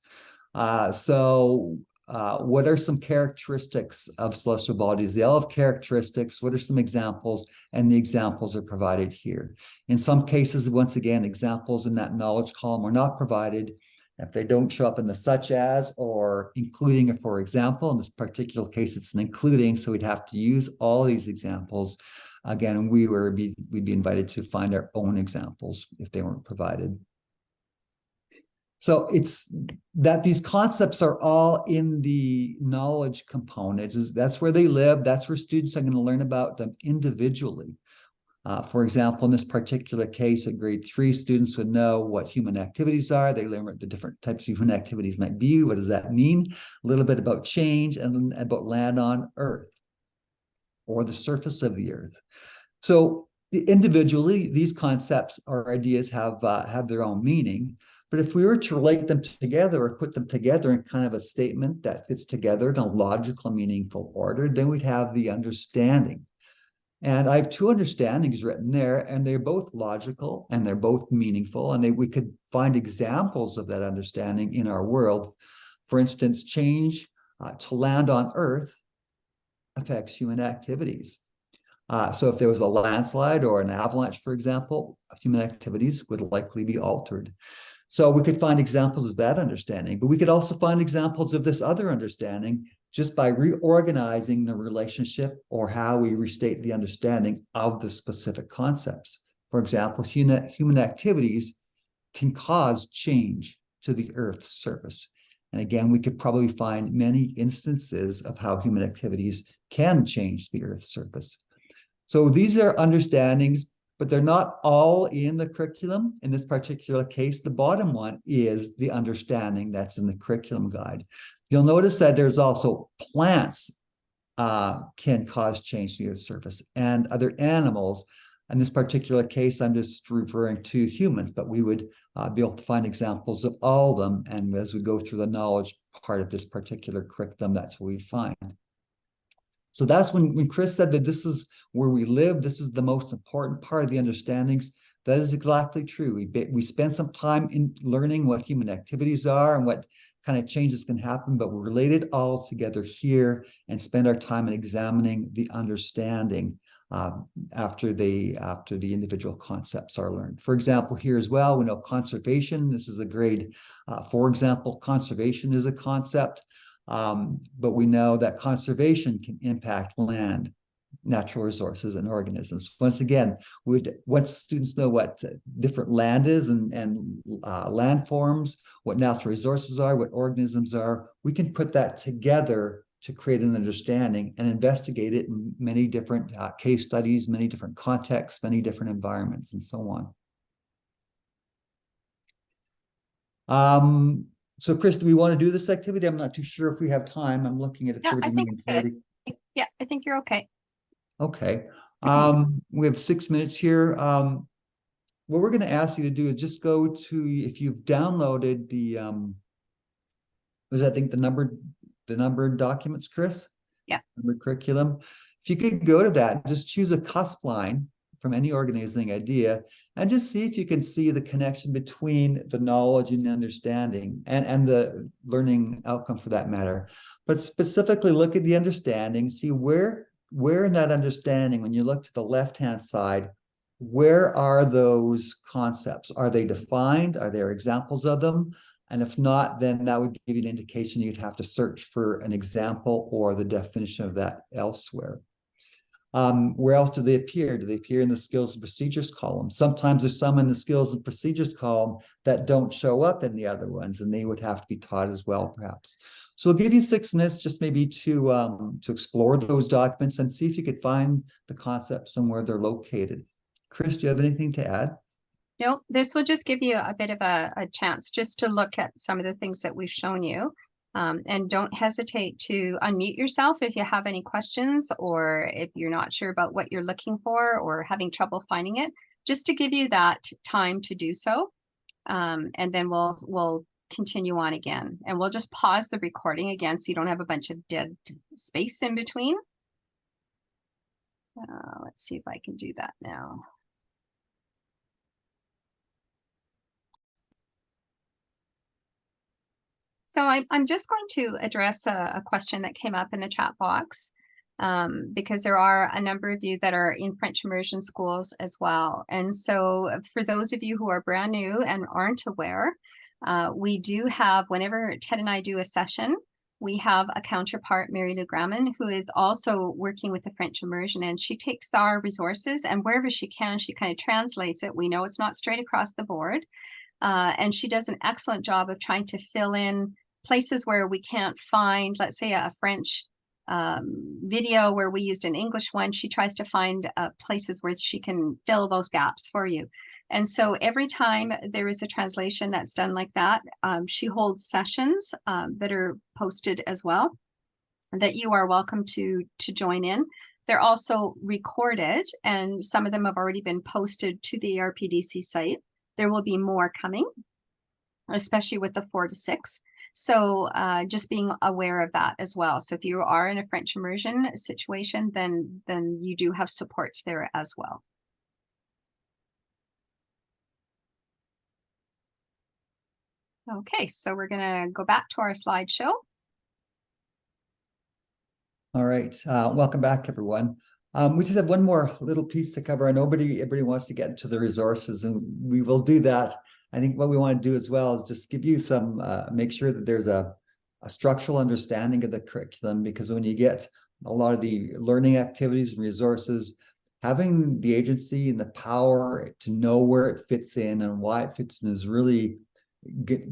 What are some characteristics of celestial bodies? They all have characteristics. What are some examples? And the examples are provided here. In some cases, once again, examples in that knowledge column are not provided. If they don't show up in the such as or including, for example, in this particular case, it's an including, so we'd have to use all these examples. Again, we'd be invited to find our own examples if they weren't provided. So it's that these concepts are all in the knowledge component. That's where they live. That's where students are going to learn about them individually. For example, in this particular case, at grade 3, students would know what human activities are. They learn what the different types of human activities might be. What does that mean? A little bit about change and about land on Earth or the surface of the Earth. So individually, these concepts or ideas have their own meaning. But if we were to relate them together or put them together in kind of a statement that fits together in a logical, meaningful order, then we'd have the understanding. And I have 2 understandings written there, and they're both logical and they're both meaningful. And we could find examples of that understanding in our world. For instance, change to land on Earth affects human activities. So if there was a landslide or an avalanche, for example, human activities would likely be altered. So we could find examples of that understanding, but we could also find examples of this other understanding just by reorganizing the relationship or how we restate the understanding of the specific concepts. For example, human activities can cause change to the Earth's surface. And again, we could probably find many instances of how human activities can change the Earth's surface. So these are understandings, but they're not all in the curriculum. In this particular case, the bottom one is the understanding that's in the curriculum guide. You'll notice that there's also plants can cause change to the Earth's surface, and other animals. In this particular case, I'm just referring to humans, but we would be able to find examples of all of them. And as we go through the knowledge part of this particular curriculum, that's what we find. So that's when Chris said that this is where we live, this is the most important part of the understandings. That is exactly true. We spend some time in learning what human activities are and what kind of changes can happen, but we relate it all together here and spend our time in examining the understanding after the individual concepts are learned. For example, here as well, we know conservation. This is a grade 4 example. Conservation is a concept. But we know that conservation can impact land, natural resources, and organisms. Once again, once students know what different land is and landforms, what natural resources are, what organisms are, we can put that together to create an understanding and investigate it in many different case studies, many different contexts, many different environments, and so on. So Chris, do we want to do this activity? I'm not too sure if we have time. I'm looking at it. Yeah, I think it's good. Yeah, I think you're okay. Okay. We have 6 minutes here. What we're going to ask you to do is just go to, if you've downloaded the, I think the number the numbered documents, Chris? Yeah. The curriculum. If you could go to that, just choose a cusp line from any organizing idea and just see if you can see the connection between the knowledge and understanding and the learning outcome for that matter. But specifically look at the understanding, see where in that understanding, when you look to the left-hand side, where are those concepts? Are they defined? Are there examples of them? And if not, then that would give you an indication you'd have to search for an example or the definition of that elsewhere. Where else do they appear? Do they appear in the skills and procedures column? Sometimes there's some in the skills and procedures column that don't show up in the other ones, and they would have to be taught as well, perhaps. So we'll give you 6 minutes just maybe to explore those documents and see if you could find the concepts and where they're located. Chris, do you have anything to add? No, this will just give you a bit of a chance just to look at some of the things that we've shown you. And don't hesitate to unmute yourself if you have any questions or if you're not sure about what you're looking for or having trouble finding it, just to give you that time to do so. And then we'll continue on again. And we'll just pause the recording again so you don't have a bunch of dead space in between. Let's see if I can do that now. So I'm just going to address a question that came up in the chat box because there are a number of you that are in French immersion schools as well. And so for those of you who are brand new and aren't aware, we do have, whenever Ted and I do a session, we have a counterpart, Mary Lou Graman, who is also working with the French immersion, and she takes our resources and wherever she can, she kind of translates it. We know it's not straight across the board. And she does an excellent job of trying to fill in places where we can't find, let's say, a French video where we used an English one. She tries to find places where she can fill those gaps for you. And so every time there is a translation that's done like that, she holds sessions that are posted as well, that you are welcome to join in. They're also recorded, and some of them have already been posted to the ARPDC site. There will be more coming, especially with the 4 to 6. So just being aware of that as well. So if you are in a French immersion situation, then you do have supports there as well. Okay, so we're going to go back to our slideshow. All right, welcome back, everyone. We just have one more little piece to cover. I know everybody wants to get into the resources, and we will do that. I think what we want to do as well is just give you some, make sure that there's a structural understanding of the curriculum, because when you get a lot of the learning activities and resources, having the agency and the power to know where it fits in and why it fits in is really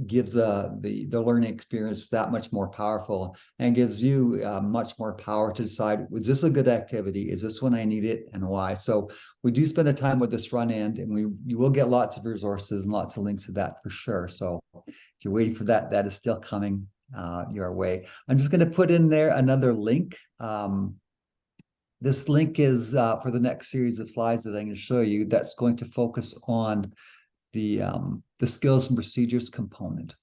gives the learning experience that much more powerful, and gives you much more power to decide, is this a good activity? Is this when I need it, and why? So we do spend a time with this front end, and you will get lots of resources and lots of links to that for sure. So if you're waiting for that, that is still coming your way. I'm just going to put in there another link. This link is for the next series of slides that I'm going to show you, that's going to focus on the skills and procedures component,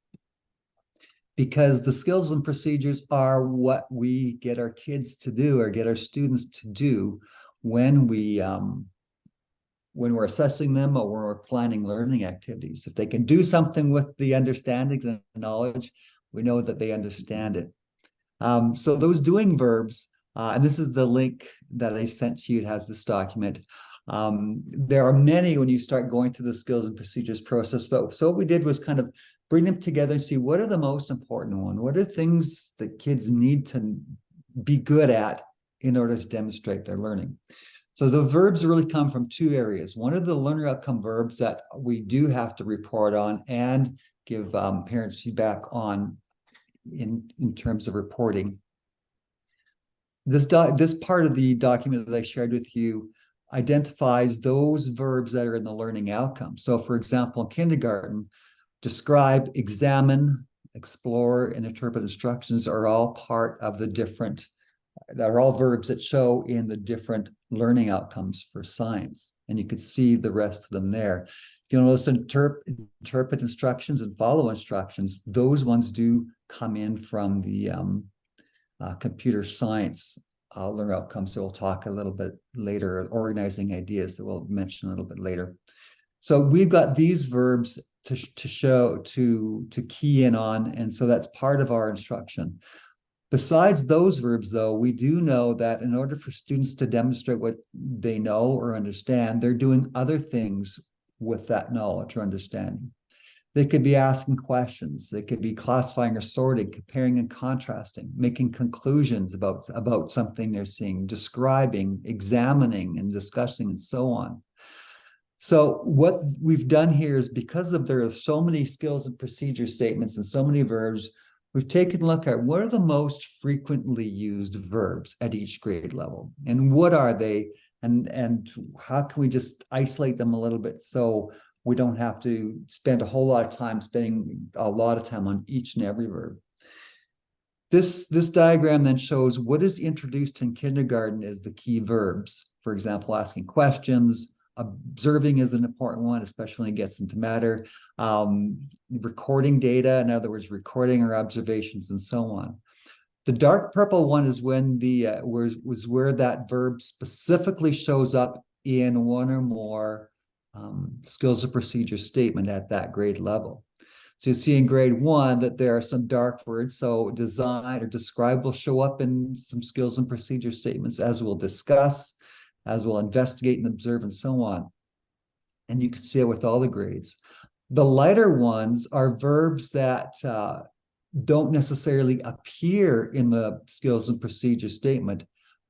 because the skills and procedures are what we get our kids to do or get our students to do when we're assessing them or when we're planning learning activities. If they can do something with the understandings and knowledge, we know that they understand it. So those doing verbs, and this is the link that I sent you. It has this document. There are many when you start going through the skills and procedures process, but so what we did was kind of bring them together and see what are the most important ones. What are things that kids need to be good at in order to demonstrate their learning? So the verbs really come from 2 areas. One are the learner outcome verbs that we do have to report on and give parents feedback on in terms of reporting. This part of the document that I shared with you identifies those verbs that are in the learning outcome. So for example, in kindergarten, describe, examine, explore, and interpret instructions are all part of the different, they're all verbs that show in the different learning outcomes for science. And you could see the rest of them there. You'll notice interpret instructions and follow instructions. Those ones do come in from the computer science learner outcomes that we'll talk a little bit later, organizing ideas that we'll mention a little bit later. So we've got these verbs to key in on, and so that's part of our instruction. Besides those verbs, though, we do know that in order for students to demonstrate what they know or understand, they're doing other things with that knowledge or understanding. They could be asking questions. They could be classifying or sorting, comparing and contrasting, making conclusions about something they're seeing, describing, examining, and discussing, and so on. So what we've done here is, because there are so many skills and procedure statements and so many verbs, we've taken a look at what are the most frequently used verbs at each grade level, and what are they, and how can we just isolate them a little bit so we don't have to spend a whole lot of time spending a lot of time on each and every verb. This diagram then shows what is introduced in kindergarten as the key verbs. For example, asking questions, observing is an important one, especially when it gets into matter, recording data, in other words, recording our observations, and so on. The dark purple one is when where that verb specifically shows up in one or more skills or procedure statement at that grade level. So you see in grade 1 that there are some dark words. So design or describe will show up in some skills and procedure statements, as we'll discuss, as we'll investigate and observe, and so on. And you can see it with all the grades. The lighter ones are verbs that don't necessarily appear in the skills and procedure statement,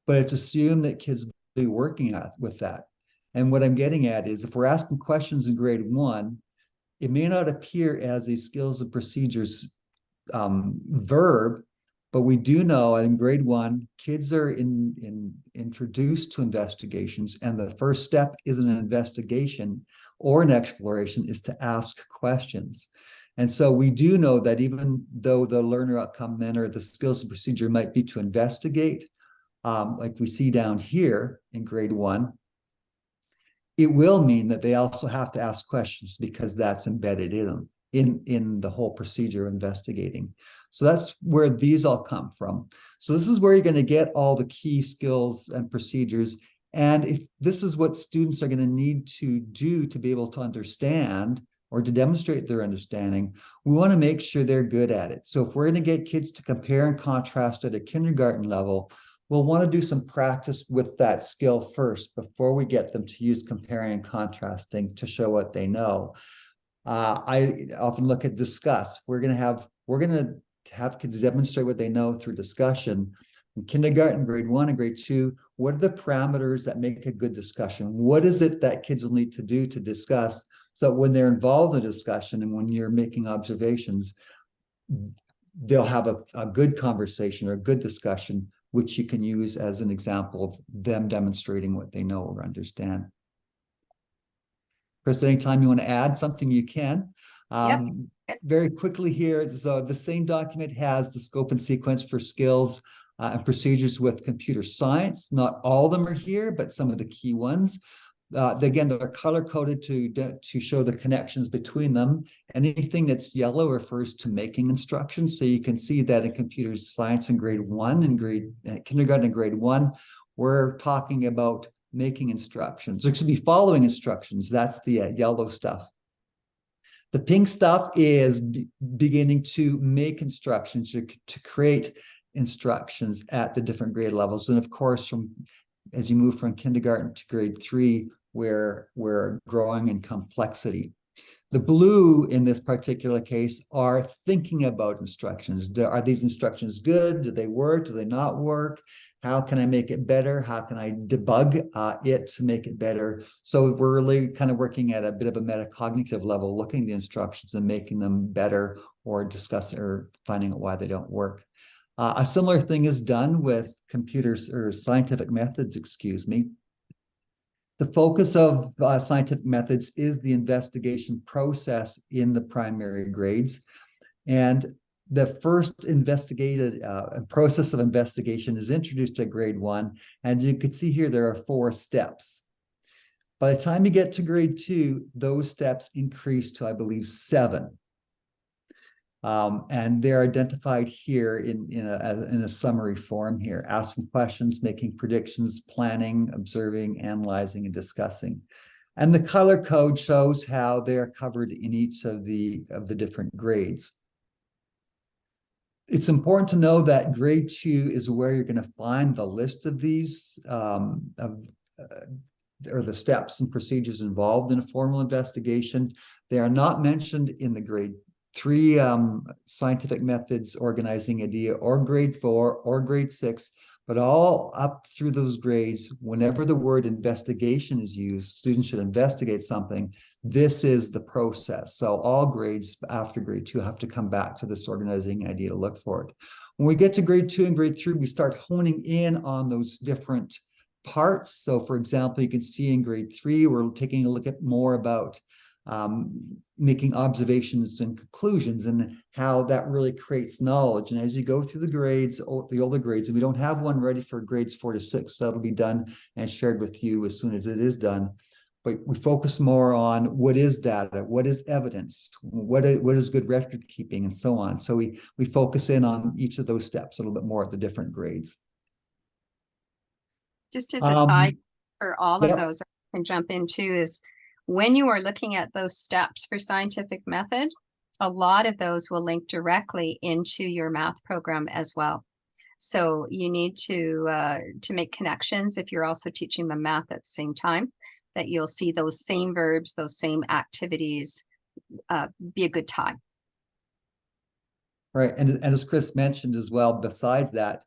but it's assumed that kids will be working with that. And what I'm getting at is, if we're asking questions in grade 1, it may not appear as a skills and procedures verb, but we do know in grade 1, kids are introduced to investigations, and the first step is an investigation or an exploration is to ask questions. And so we do know that even though the learner outcome then, or the skills and procedure, might be to investigate, like we see down here in grade 1, it will mean that they also have to ask questions, because that's embedded in them, in the whole procedure of investigating. So that's where these all come from. So this is where you're going to get all the key skills and procedures. And if this is what students are going to need to do to be able to understand or to demonstrate their understanding, we want to make sure they're good at it. So if we're going to get kids to compare and contrast at a kindergarten level, we'll want to do some practice with that skill first before we get them to use comparing and contrasting to show what they know. I often look at discuss. We're going to have kids demonstrate what they know through discussion. In kindergarten, grade 1 and grade 2, what are the parameters that make a good discussion? What is it that kids will need to do to discuss, so when they're involved in a discussion and when you're making observations, they'll have a good conversation or a good discussion, which you can use as an example of them demonstrating what they know or understand. Chris, anytime you want to add something, you can. Yep. Very quickly here, so the same document has the scope and sequence for skills and procedures with computer science. Not all of them are here, but some of the key ones. Again, they're color-coded to show the connections between them. Anything that's yellow refers to making instructions. So you can see that in computer science in grade 1 and kindergarten and grade 1, we're talking about making instructions. It should be following instructions. That's the yellow stuff. The pink stuff is beginning to make instructions, to create instructions at the different grade levels. And of course, as you move from kindergarten to grade 3, where we're growing in complexity. The blue in this particular case are thinking about instructions. Are these instructions good? Do they work? Do they not work? How can I make it better? How can I debug it to make it better? So we're really kind of working at a bit of a metacognitive level, looking at the instructions and making them better, or discussing or finding out why they don't work. A similar thing is done with computers or scientific methods, excuse me. The focus of scientific methods is the investigation process in the primary grades. And the first process of investigation is introduced at grade 1. And you can see here there are 4 steps. By the time you get to grade 2, those steps increase to, I believe, 7. And they're identified here in a summary form here, asking questions, making predictions, planning, observing, analyzing, and discussing. And the color code shows how they're covered in each of the different grades. It's important to know that grade 2 is where you're going to find the list of these or the steps and procedures involved in a formal investigation. They are not mentioned in the grade 3 scientific methods organizing idea, or grade 4 or grade 6, but all up through those grades, whenever the word investigation is used, students should investigate something. This is the process. So all grades after grade 2 have to come back to this organizing idea to look for it. When we get to grade 2 and grade 3, we start honing in on those different parts. So for example, you can see in grade 3, we're taking a look at more about making observations and conclusions and how that really creates knowledge. And as you go through the grades, the older grades, and we don't have one ready for grades 4 to 6, so that'll be done and shared with you as soon as it is done. But we focus more on what is data, what is evidence, what is good record keeping, and so on. So we focus in on each of those steps a little bit more at the different grades. Just as a side for all of Yep. those, I can jump into is when you are looking at those steps for scientific method, a lot of those will link directly into your math program as well. So you need to make connections if you're also teaching them math at the same time, that you'll see those same verbs, those same activities be a good tie. Right, and as Chris mentioned as well, besides that,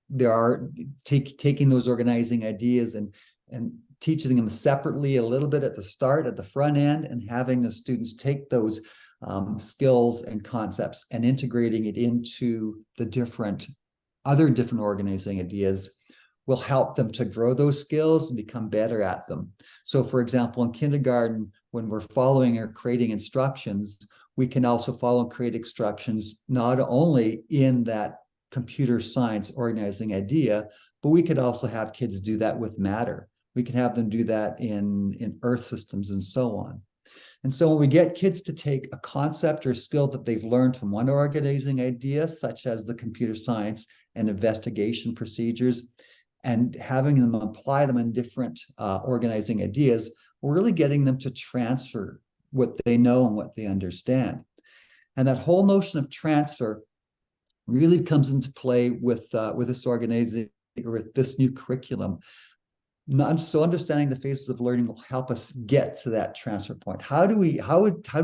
there are taking those organizing ideas and teaching them separately a little bit at the start, at the front end, and having the students take those skills and concepts and integrating it into the other different organizing ideas will help them to grow those skills and become better at them. So for example, in kindergarten, when we're following or creating instructions, we can also follow and create instructions not only in that computer science organizing idea, but we could also have kids do that with matter. We can have them do that in earth systems and so on. And so when we get kids to take a concept or skill that they've learned from one organizing idea, such as the computer science and investigation procedures, and having them apply them in different organizing ideas, we're really getting them to transfer what they know and what they understand. And that whole notion of transfer really comes into play with this organizing, or with this new curriculum. So understanding the phases of learning will help us get to that transfer point. How do we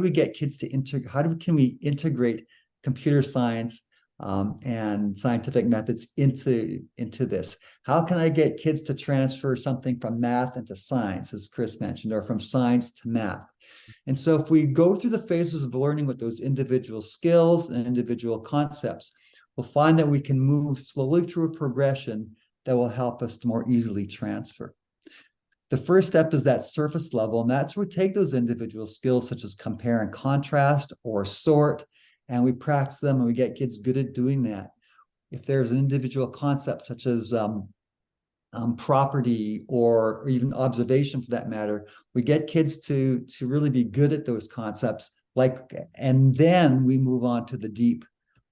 get kids to can we integrate computer science and scientific methods into this? How can I get kids to transfer something from math into science, as Chris mentioned, or from science to math? And so if we go through the phases of learning with those individual skills and individual concepts, we'll find that we can move slowly through a progression that will help us to more easily transfer. The first step is that surface level, and that's where we take those individual skills such as compare and contrast or sort, and we practice them and we get kids good at doing that. If there's an individual concept such as property or even observation for that matter, we get kids to really be good at those concepts, and then we move on to the deep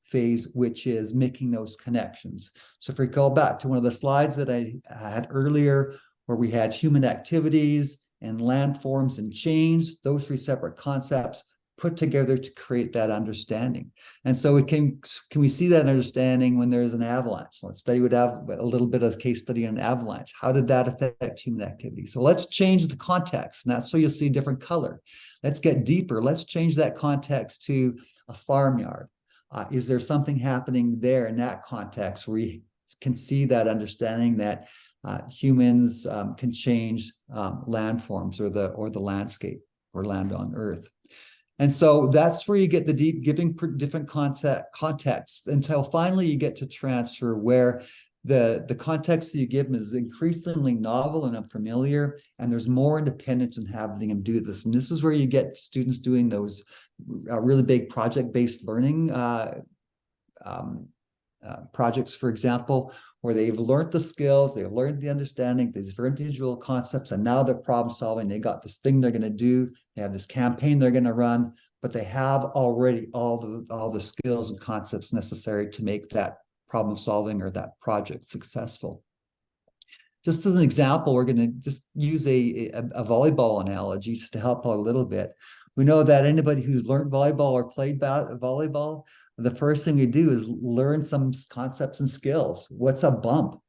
phase, which is making those connections. So if we go back to one of the slides that I had earlier, where we had human activities and landforms and change, those 3 separate concepts put together to create that understanding. And so can we see that understanding when there's an avalanche? Let's study would have a little bit of case study on an avalanche. How did that affect human activity? So let's change the context, and that's so you'll see a different color. Let's get deeper. Let's change that context to a farmyard. Is there something happening there in that context where we can see that understanding that humans can change landforms or the landscape or land on Earth? And so that's where you get the deep giving different contexts until finally you get to transfer, where the context that you give them is increasingly novel and unfamiliar, and there's more independence in having them do this. And this is where you get students doing those really big project-based learning projects, for example, where they've learned the skills, they've learned the understanding, these very individual concepts, and now they're problem solving. They got this thing they're going to do. They have this campaign they're going to run, but they have already all the skills and concepts necessary to make that problem solving or that project successful. Just as an example, we're going to just use a volleyball analogy just to help out a little bit. We know that anybody who's learned volleyball or played volleyball, the first thing we do is learn some concepts and skills. What's a bump?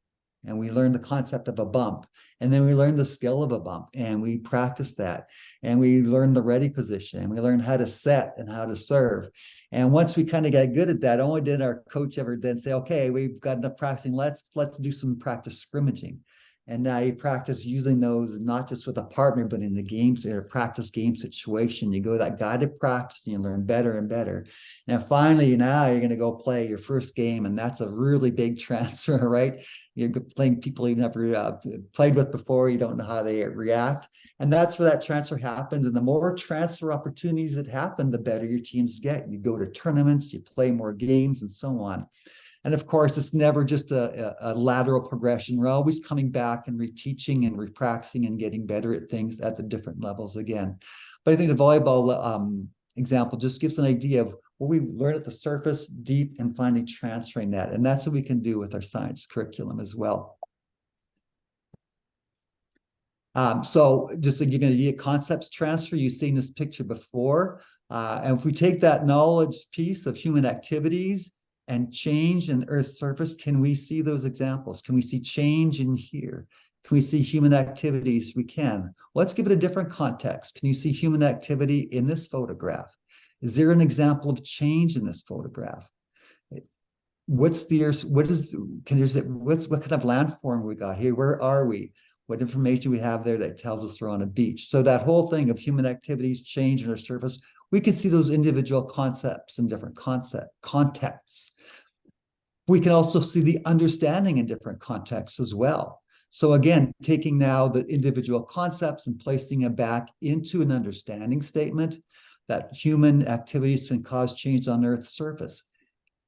And we learn the concept of a bump. And then we learn the skill of a bump, and we practice that. And we learn the ready position, and we learn how to set and how to serve. And once we kind of got good at that, only did our coach ever then say, okay, we've got enough practicing, let's do some practice scrimmaging. And now you practice using those not just with a partner, but in the games or practice game situation. You go that guided practice and you learn better and better. And finally, now you're going to go play your first game. And that's a really big transfer, right? You're playing people you never played with before. You don't know how they react. And that's where that transfer happens. And the more transfer opportunities that happen, the better your teams get. You go to tournaments, you play more games, and so on. And of course, it's never just a lateral progression. We're always coming back and reteaching and repracticing and getting better at things at the different levels again. But I think the volleyball example just gives an idea of what we learn at the surface, deep, and finally transferring that. And that's what we can do with our science curriculum as well. So just to give you an idea, concepts transfer, you've seen this picture before. And if we take that knowledge piece of human activities and change in Earth's surface, can we see those examples? Can we see change in here? Can we see human activities? We can. Let's give it a different context. Can you see human activity in this photograph? Is there an example of change in this photograph? What's the Earth? What kind of landform we got here? Where are we? What information we have there that tells us we're on a beach? So that whole thing of human activities, change in our surface, we can see those individual concepts in different contexts. We can also see the understanding in different contexts as well. So again, taking now the individual concepts and placing them back into an understanding statement that human activities can cause change on Earth's surface.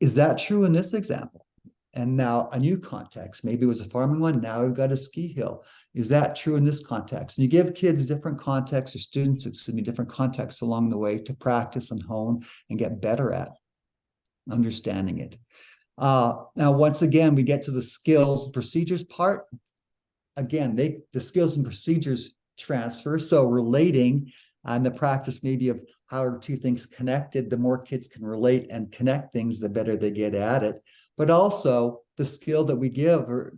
Is that true in this example? And now a new context, maybe it was a farming one, now we've got a ski hill. Is that true in this context? And you give kids different contexts, or students, excuse me, different contexts along the way to practice and hone and get better at understanding it. Now, once again, we get to the skills and procedures part. Again, the skills and procedures transfer. So relating and the practice maybe of how are two things connected, the more kids can relate and connect things, the better they get at it. But also the skill that we give or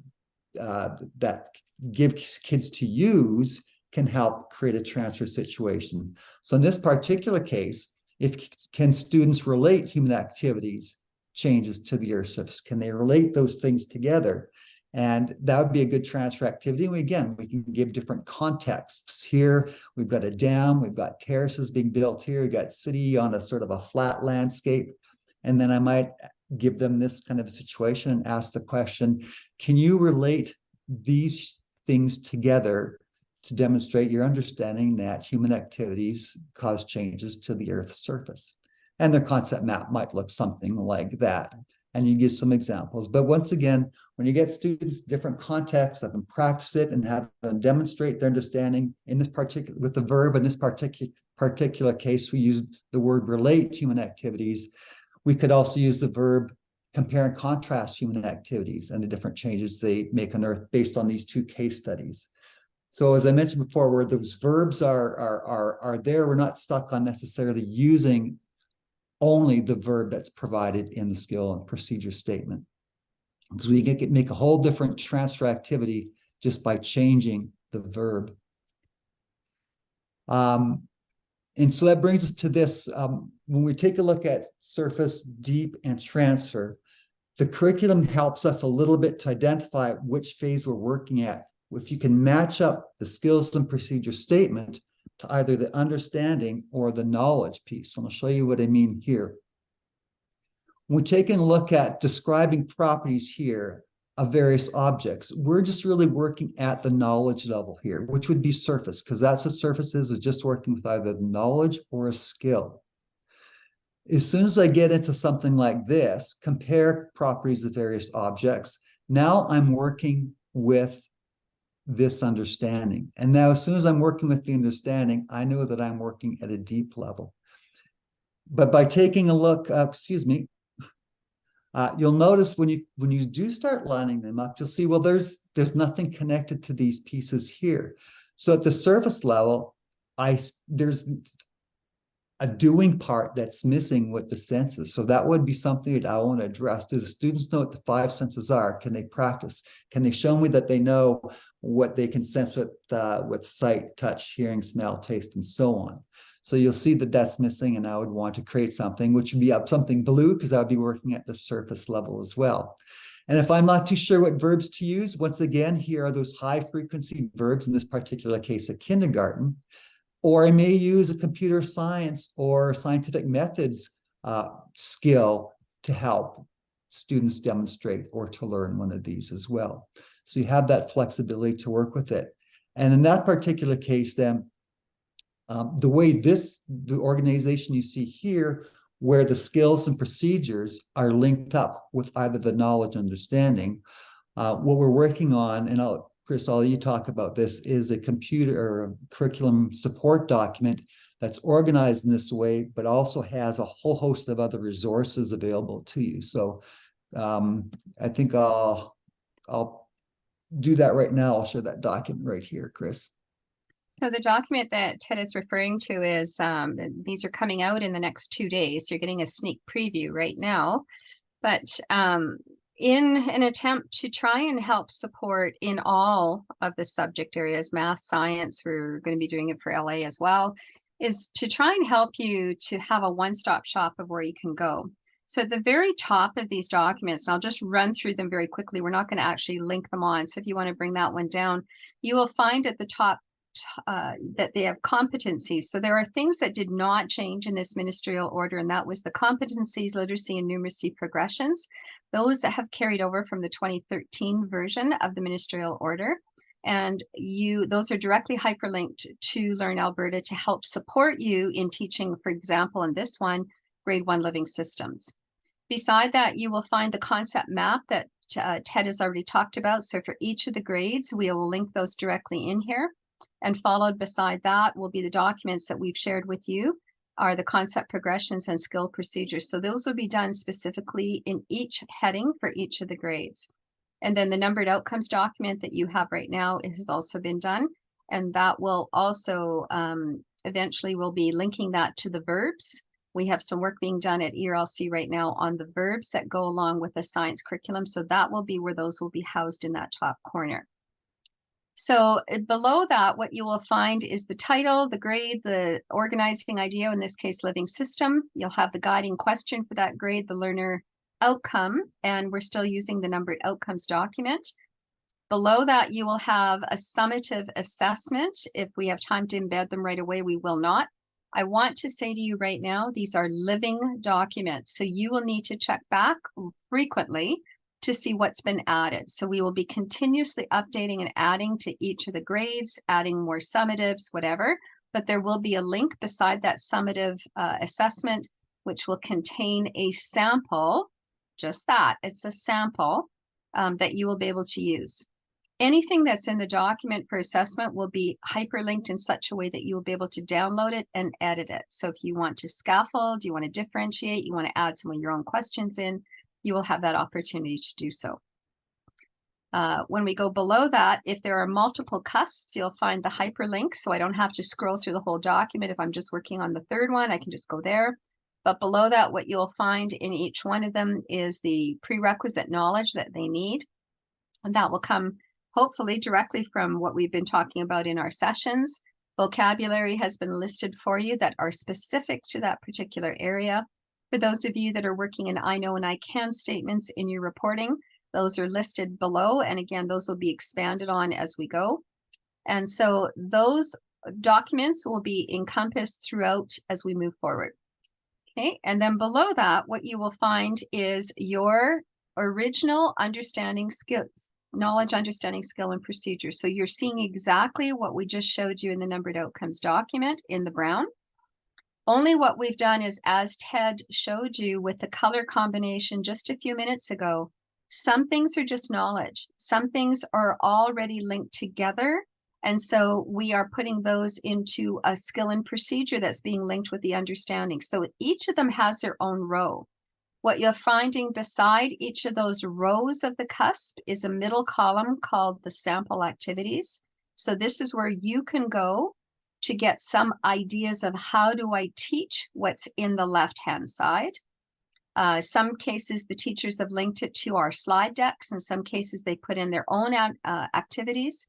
that give kids to use can help create a transfer situation. So in this particular case, can students relate human activities changes to the Earth surface? Can they relate those things together? And that would be a good transfer activity. And again, we can give different contexts. Here, we've got a dam, we've got terraces being built here, we've got city on a sort of a flat landscape. And then I might give them this kind of situation and ask the question, can you relate these things together to demonstrate your understanding that human activities cause changes to the Earth's surface? And their concept map might look something like that. And you give some examples. But once again, when you get students different contexts, let them practice it and have them demonstrate their understanding in this particular, with the verb in this particular case, we used the word relate human activities. We could also use the verb compare and contrast human activities and the different changes they make on Earth based on these two case studies. So as I mentioned before, where those verbs are there, we're not stuck on necessarily using only the verb that's provided in the skill and procedure statement, because we can make a whole different transfer activity just by changing the verb. And so that brings us to this. When we take a look at surface, deep, and transfer, the curriculum helps us a little bit to identify which phase we're working at. If you can match up the skills and procedure statement to either the understanding or the knowledge piece. And I'll show you what I mean here. When we're taking a look at describing properties here of various objects, we're just really working at the knowledge level here, which would be surface, because that's what surface is just working with either knowledge or a skill. As soon as I get into something like this, compare properties of various objects, now I'm working with this understanding. And now as soon as I'm working with the understanding, I know that I'm working at a deep level. But by taking a look, excuse me, you'll notice when you do start lining them up, you'll see, well, there's nothing connected to these pieces here. So at the surface level, there's a doing part that's missing with the senses. So that would be something that I want to address. Do the students know what the 5 senses are? Can they practice? Can they show me that they know what they can sense with sight, touch, hearing, smell, taste, and so on? So you'll see that that's missing, and I would want to create something, which would be up something blue, because I would be working at the surface level as well. And if I'm not too sure what verbs to use, once again, here are those high frequency verbs, in this particular case, a kindergarten. Or I may use a computer science or scientific methods skill to help students demonstrate or to learn one of these as well. So you have that flexibility to work with it. And in that particular case, then, the way the organization you see here, where the skills and procedures are linked up with either the knowledge understanding, what we're working on, and Chris, I'll let you talk about this, is a computer or a curriculum support document that's organized in this way, but also has a whole host of other resources available to you. So I think I'll do that right now. I'll share that document right here, Chris. So the document that Ted is referring to is, these are coming out in the next 2 days. You're getting a sneak preview right now. But in an attempt to try and help support in all of the subject areas, math, science, we're going to be doing it for LA as well, is to try and help you to have a one-stop shop of where you can go. So at the very top of these documents, and I'll just run through them very quickly, we're not going to actually link them on. So if you want to bring that one down, you will find at the top that they have competencies. So there are things that did not change in this ministerial order, and that was the competencies, literacy, and numeracy progressions. Those that have carried over from the 2013 version of the ministerial order. And those are directly hyperlinked to Learn Alberta to help support you in teaching, for example, in this one, grade 1 living systems. Beside that, you will find the concept map that Ted has already talked about. So for each of the grades, we will link those directly in here. And followed beside that will be the documents that we've shared with you, are the concept progressions and skill procedures. So those will be done specifically in each heading for each of the grades. And then the numbered outcomes document that you have right now has also been done. And that will also eventually we'll be linking that to the verbs. We have some work being done at ERLC right now on the verbs that go along with the science curriculum. So that will be where those will be housed in that top corner. So below that, what you will find is the title, the grade, the organizing idea, in this case, living system. You'll have the guiding question for that grade, the learner outcome, and we're still using the numbered outcomes document. Below that, you will have a summative assessment. If we have time to embed them right away, we will not. I want to say to you right now, these are living documents. So you will need to check back frequently to see what's been added. So we will be continuously updating and adding to each of the grades, adding more summatives, whatever, but there will be a link beside that summative assessment, which will contain a sample, just that, it's a sample that you will be able to use. Anything that's in the document for assessment will be hyperlinked in such a way that you will be able to download it and edit it. So if you want to scaffold, you want to differentiate, you want to add some of your own questions in, you will have that opportunity to do so. When we go below that, if there are multiple cusps, you'll find the hyperlink. So I don't have to scroll through the whole document. If I'm just working on the third one, I can just go there. But below that, what you'll find in each one of them is the prerequisite knowledge that they need. And that will come hopefully directly from what we've been talking about in our sessions. Vocabulary has been listed for you that are specific to that particular area. For those of you that are working in I know and I can statements in your reporting, those are listed below. And again, those will be expanded on as we go. And so those documents will be encompassed throughout as we move forward. Okay, and then below that, what you will find is your original understanding skills, knowledge, understanding, skill, and procedure. So you're seeing exactly what we just showed you in the numbered outcomes document in the brown. Only what we've done is, as Ted showed you with the color combination just a few minutes ago, some things are just knowledge. Some things are already linked together And so we are putting those into a skill and procedure that's being linked with the understanding. So each of them has their own row. What you're finding beside each of those rows of the cusp is a middle column called the sample activities. So this is where you can go to get some ideas of how do I teach what's in the left-hand side. Some cases, the teachers have linked it to our slide decks. In some cases, they put in their own activities.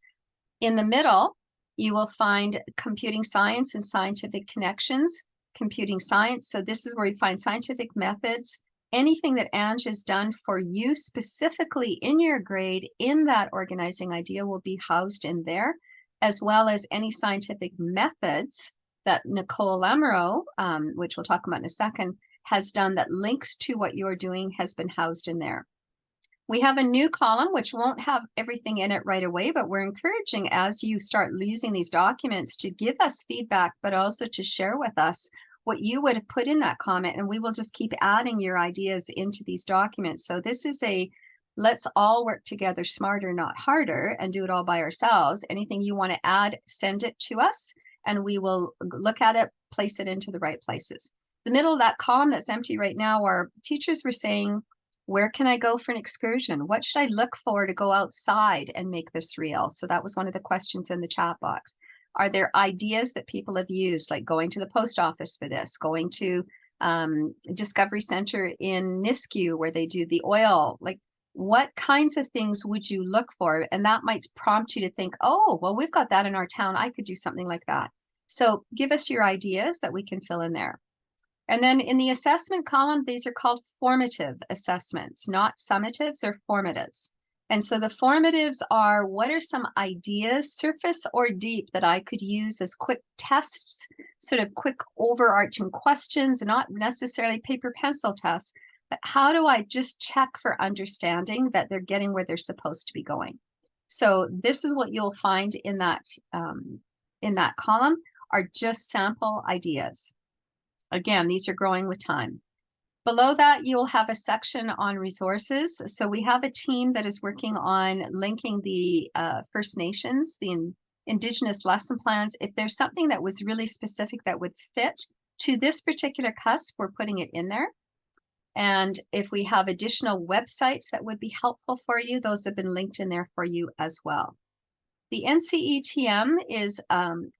In the middle, you will find computing science and scientific connections, computing science. So this is where you find scientific methods. Anything that Ange has done for you specifically in your grade in that organizing idea will be housed in there, as well as any scientific methods that Nicole Lamoureux, which we'll talk about in a second, has done that links to what you're doing has been housed in there. We have a new column, which won't have everything in it right away, but we're encouraging as you start using these documents to give us feedback, but also to share with us what you would have put in that comment, and we will just keep adding your ideas into these documents. So this is a let's all work together smarter, not harder, and do it all by ourselves. Anything you want to add, send it to us, and we will look at it, place it into the right places. The middle of that column that's empty right now, our teachers were saying, where can I go for an excursion? What should I look for to go outside and make this real? So that was one of the questions in the chat box. Are there ideas that people have used, like going to the post office for this, going to Discovery Center in Nisku where they do the oil? Like, what kinds of things would you look for? And that might prompt you to think, oh, well, we've got that in our town. I could do something like that. So give us your ideas that we can fill in there. And then in the assessment column, these are called formative assessments, not summatives, they're formatives. And so the formatives are, what are some ideas, surface or deep, that I could use as quick tests, sort of quick overarching questions, not necessarily paper pencil tests, but how do I just check for understanding that they're getting where they're supposed to be going? So this is what you'll find in that column are just sample ideas. Again, these are growing with time. Below that, you'll have a section on resources. So we have a team that is working on linking the First Nations, the Indigenous lesson plans. If there's something that was really specific that would fit to this particular cusp, we're putting it in there. And if we have additional websites that would be helpful for you, those have been linked in there for you as well. The NCETM is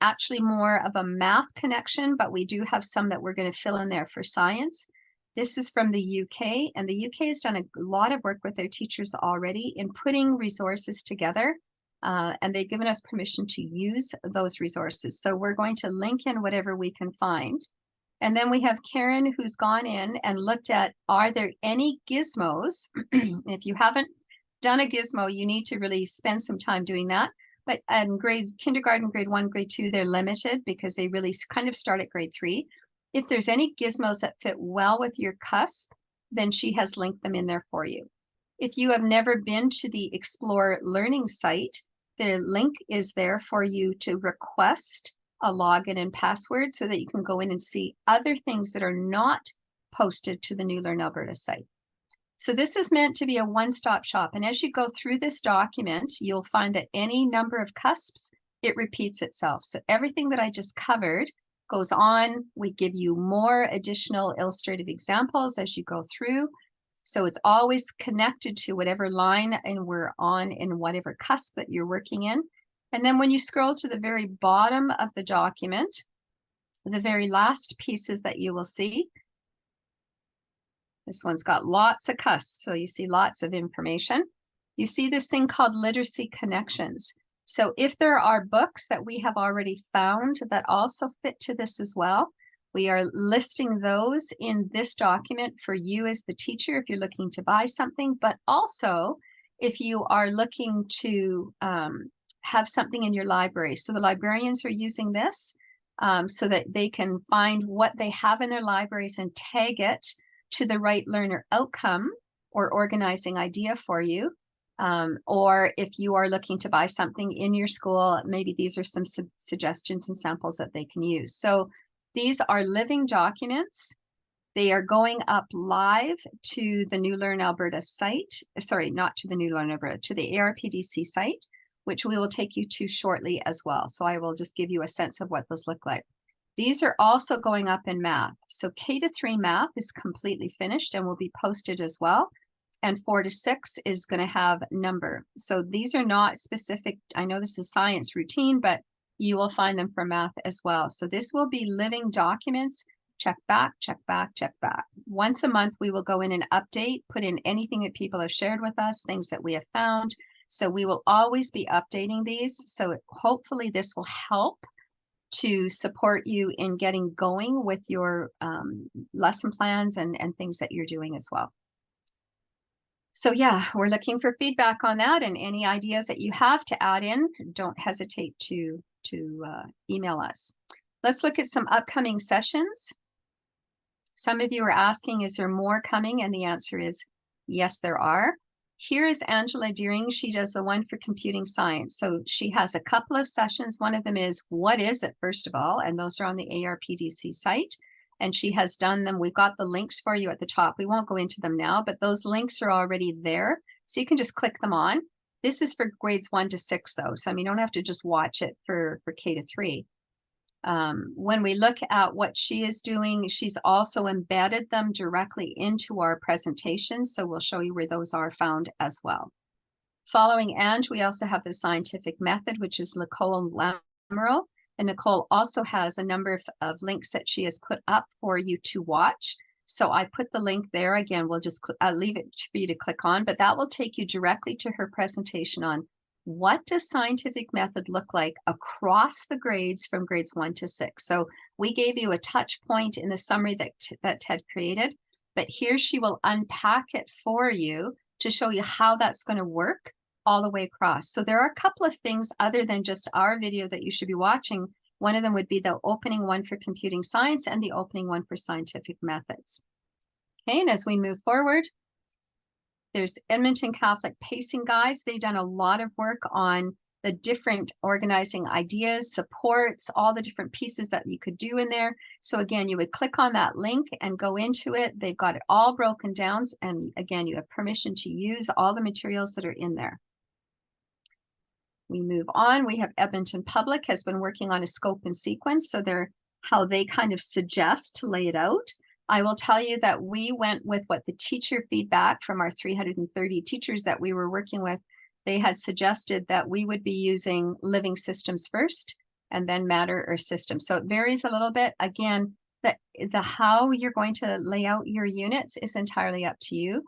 actually more of a math connection, but we do have some that we're going to fill in there for science. This is from the UK, and the UK has done a lot of work with their teachers already in putting resources together, and they've given us permission to use those resources. So we're going to link in whatever we can find. And then we have Karen, who's gone in and looked at, are there any gizmos? If you haven't done a gizmo, you need to really spend some time doing that. But in kindergarten, grade 1, grade 2, they're limited because they really kind of start at grade 3. If there's any gizmos that fit well with your cusp, then she has linked them in there for you. If you have never been to the Explore Learning site, the link is there for you to request a login and password so that you can go in and see other things that are not posted to the New Learn Alberta site. So this is meant to be a one-stop shop. And as you go through this document, you'll find that any number of cusps, it repeats itself. So everything that I just covered goes on. We give you more additional illustrative examples as you go through. So it's always connected to whatever line and we're on in whatever cusp that you're working in. And then when you scroll to the very bottom of the document, the very last pieces that you will see, this one's got lots of cusps, so you see lots of information. You see this thing called literacy connections. So if there are books that we have already found that also fit to this as well, we are listing those in this document for you as the teacher if you're looking to buy something, but also if you are looking to have something in your library. So the librarians are using this so that they can find what they have in their libraries and tag it to the right learner outcome or organizing idea for you. Or if you are looking to buy something in your school, maybe these are some suggestions and samples that they can use. So these are living documents. They are going up live to the New Learn Alberta site. Sorry, not to the New Learn Alberta, to the ARPDC site. which we will take you to shortly as well. So I will just give you a sense of what those look like. These are also going up in math. So K-3 math is completely finished and will be posted as well. And 4 to 6 is going to have number. So these are not specific. I know this is science routine, but you will find them for math as well. So this will be living documents. Check back, check back, check back. Once a month, we will go in and update, put in anything that people have shared with us, things that we have found. So we will always be updating these. So hopefully this will help to support you in getting going with your lesson plans and things that you're doing as well. So yeah, we're looking for feedback on that, and any ideas that you have to add in, don't hesitate to email us. Let's look at some upcoming sessions. Some of you are asking, is there more coming? And the answer is yes, there are. Here is Angela Deering. She does the one for computing science. So she has a couple of sessions. One of them is, what is it, first of all? And those are on the ARPDC site. And she has done them. We've got the links for you at the top. We won't go into them now, but those links are already there. So you can just click them on. This is for grades 1 to 6, though. So I mean, you don't have to just watch it for K-3. When we look at what she is doing, she's also embedded them directly into our presentation. So we'll show you where those are found as well. Following Ange, we also have the scientific method, which is Nicole Lamoureux. And Nicole also has a number of links that she has put up for you to watch. So I put the link there. Again, we'll just leave it for you to click on, but that will take you directly to her presentation on what does scientific method look like? Across the grades from grades 1 to 6. So we gave you a touch point in the summary that Ted created, but here she will unpack it for you to show you how that's going to work all the way across. So there are a couple of things other than just our video that you should be watching. One of them would be the opening one for computing science and the opening one for scientific methods. Okay, and as we move forward, there's Edmonton Catholic Pacing Guides. They've done a lot of work on the different organizing ideas, supports, all the different pieces that you could do in there. So again, you would click on that link and go into it. They've got it all broken down. And again, you have permission to use all the materials that are in there. We move on. We have Edmonton Public has been working on a scope and sequence. So how they kind of suggest to lay it out. I will tell you that we went with what the teacher feedback from our 330 teachers that we were working with. They had suggested that we would be using living systems first and then matter or systems. So it varies a little bit. Again, the how you're going to lay out your units is entirely up to you.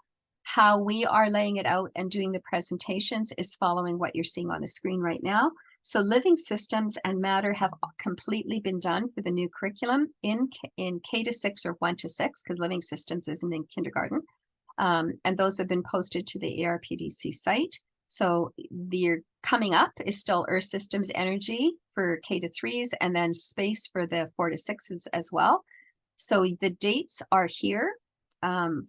How we are laying it out and doing the presentations is following what you're seeing on the screen right now. So living systems and matter have completely been done for the new curriculum in K to 6 or 1 to 6, because living systems isn't in kindergarten. And those have been posted to the ARPDC site. So the coming up is still Earth Systems Energy for K to 3s and then space for the 4 to 6s as well. So the dates are here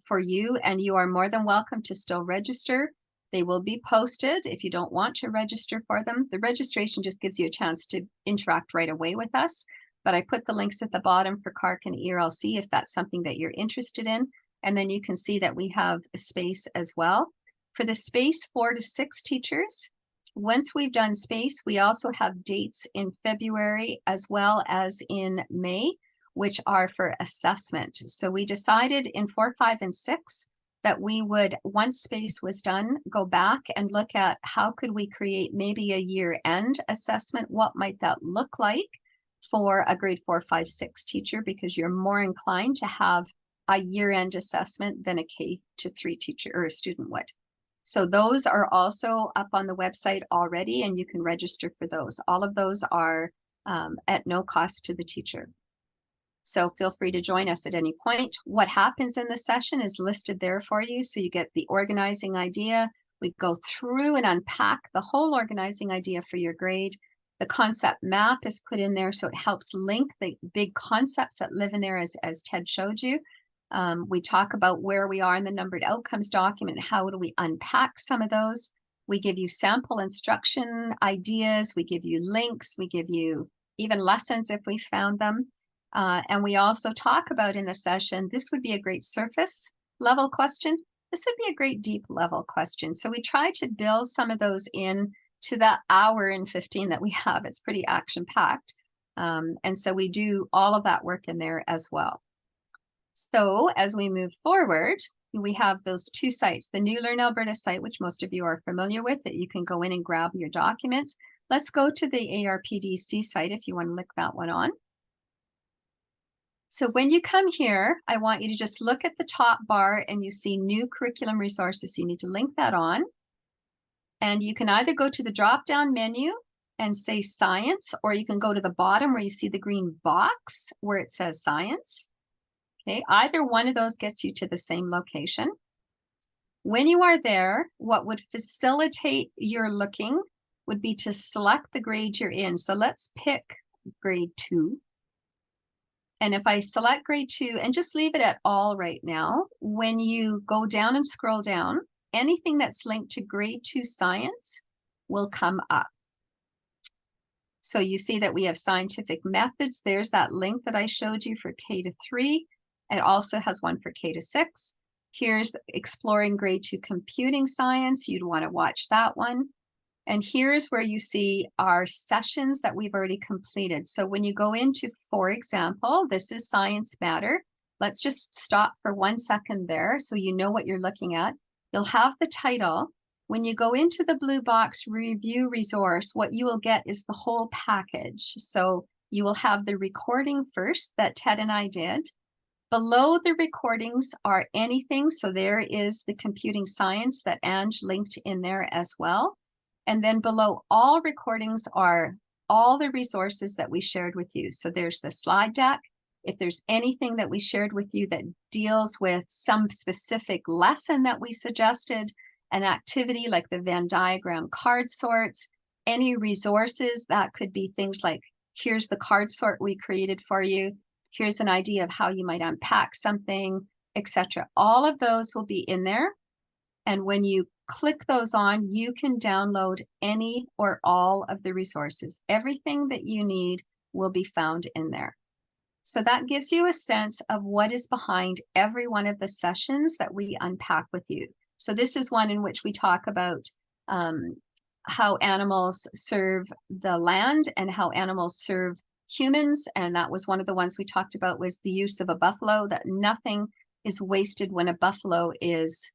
for you, and you are more than welcome to still register. They will be posted if you don't want to register for them. The registration just gives you a chance to interact right away with us. But I put the links at the bottom for CARC and ERLC if that's something that you're interested in. And then you can see that we have a space as well. For the space 4 to 6 teachers, once we've done space, we also have dates in February as well as in May, which are for assessment. So we decided in 4, 5, and 6 that we would, once space was done, go back and look at how could we create maybe a year-end assessment. What might that look like for a grade 4, 5, 6 teacher, because you're more inclined to have a year-end assessment than a K to 3 teacher or a student would. So those are also up on the website already, and you can register for those. All of those are at no cost to the teacher. So feel free to join us at any point. What happens in the session is listed there for you. So you get the organizing idea. We go through and unpack the whole organizing idea for your grade. The concept map is put in there, so it helps link the big concepts that live in there as Ted showed you. We talk about where we are in the numbered outcomes document, how do we unpack some of those. We give you sample instruction ideas, we give you links, we give you even lessons if we found them. And we also talk about in the session, this would be a great surface level question. This would be a great deep level question. So we try to build some of those in to the hour and 15 that we have. It's pretty action-packed. And so we do all of that work in there as well. So as we move forward, we have those two sites, the new Learn Alberta site, which most of you are familiar with, that you can go in and grab your documents. Let's go to the ARPDC site if you want to click that one on. So when you come here, I want you to just look at the top bar and you see new curriculum resources. You need to link that on. And you can either go to the drop-down menu and say science, or you can go to the bottom where you see the green box where it says science. Okay, either one of those gets you to the same location. When you are there, what would facilitate your looking would be to select the grade you're in. So let's pick grade 2. And if I select grade 2 and just leave it at all right now, when you go down and scroll down, anything that's linked to grade 2 science will come up. So you see that we have scientific methods. There's that link that I showed you for K-3. It also has one for K-6. Here's exploring grade 2 computing science. You'd want to watch that one. And here's where you see our sessions that we've already completed. So when you go into, for example, this is Science Matter. Let's just stop for 1 second there so you know what you're looking at. You'll have the title. When you go into the blue box review resource, what you will get is the whole package. So you will have the recording first that Ted and I did. Below the recordings are anything. So there is the computing science that Ange linked in there as well. And then below all recordings are all the resources that we shared with you. So there's the slide deck. If there's anything that we shared with you that deals with some specific lesson that we suggested, an activity like the Venn diagram card sorts, any resources, that could be things like, here's the card sort we created for you. Here's an idea of how you might unpack something, etc. All of those will be in there. And when you click those on, you can download any or all of the resources. Everything that you need will be found in there. So that gives you a sense of what is behind every one of the sessions that we unpack with you. So this is one in which we talk about how animals serve the land and how animals serve humans. And that was one of the ones we talked about, was the use of a buffalo, that nothing is wasted when a buffalo is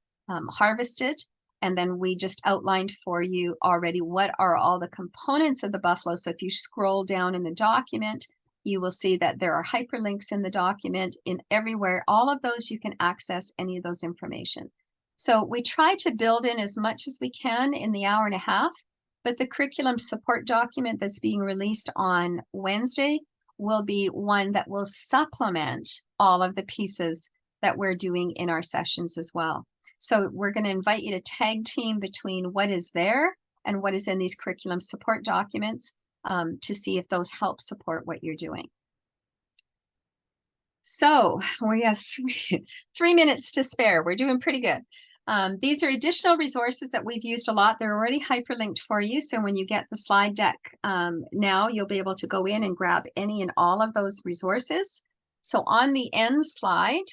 harvested. And then we just outlined for you already what are all the components of the buffalo. So if you scroll down in the document, you will see that there are hyperlinks in the document in everywhere. All of those, you can access any of those information. So we try to build in as much as we can in the hour and a half, but the curriculum support document that's being released on Wednesday will be one that will supplement all of the pieces that we're doing in our sessions as well. So we're going to invite you to tag team between what is there and what is in these curriculum support documents to see if those help support what you're doing. So we have 3 minutes to spare. We're doing pretty good. These are additional resources that we've used a lot. They're already hyperlinked for you. So when you get the slide deck now, you'll be able to go in and grab any and all of those resources. So on the end slide,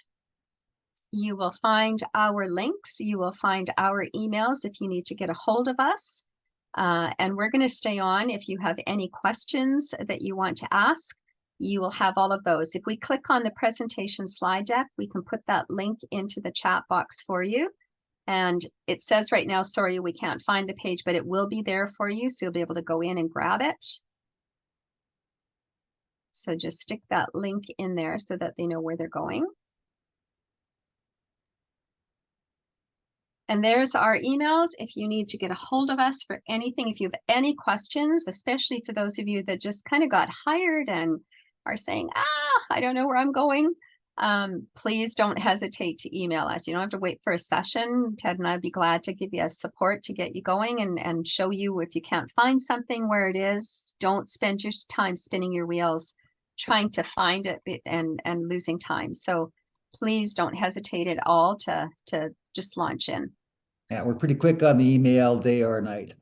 you will find our links. You will find our emails if you need to get a hold of us. And we're going to stay on. If you have any questions that you want to ask, you will have all of those. If we click on the presentation slide deck, we can put that link into the chat box for you. And it says right now, sorry, we can't find the page, but it will be there for you. So you'll be able to go in and grab it. So just stick that link in there so that they know where they're going. And there's our emails if you need to get a hold of us for anything. If you have any questions, especially for those of you that just kind of got hired and are saying, I don't know where I'm going, please don't hesitate to email us. You don't have to wait for a session. Ted and I'd be glad to give you support to get you going and show you if you can't find something where it is. Don't spend your time spinning your wheels trying to find it and losing time. So please don't hesitate at all to just launch in. Yeah, we're pretty quick on the email, day or night.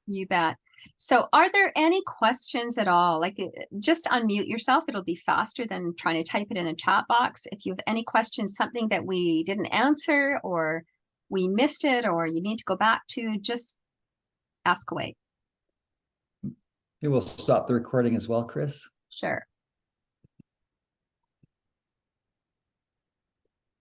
You bet. So are there any questions at all? Like, just unmute yourself. It'll be faster than trying to type it in a chat box. If you have any questions, something that we didn't answer or we missed it or you need to go back to, just ask away. We will stop the recording as well, Chris. Sure.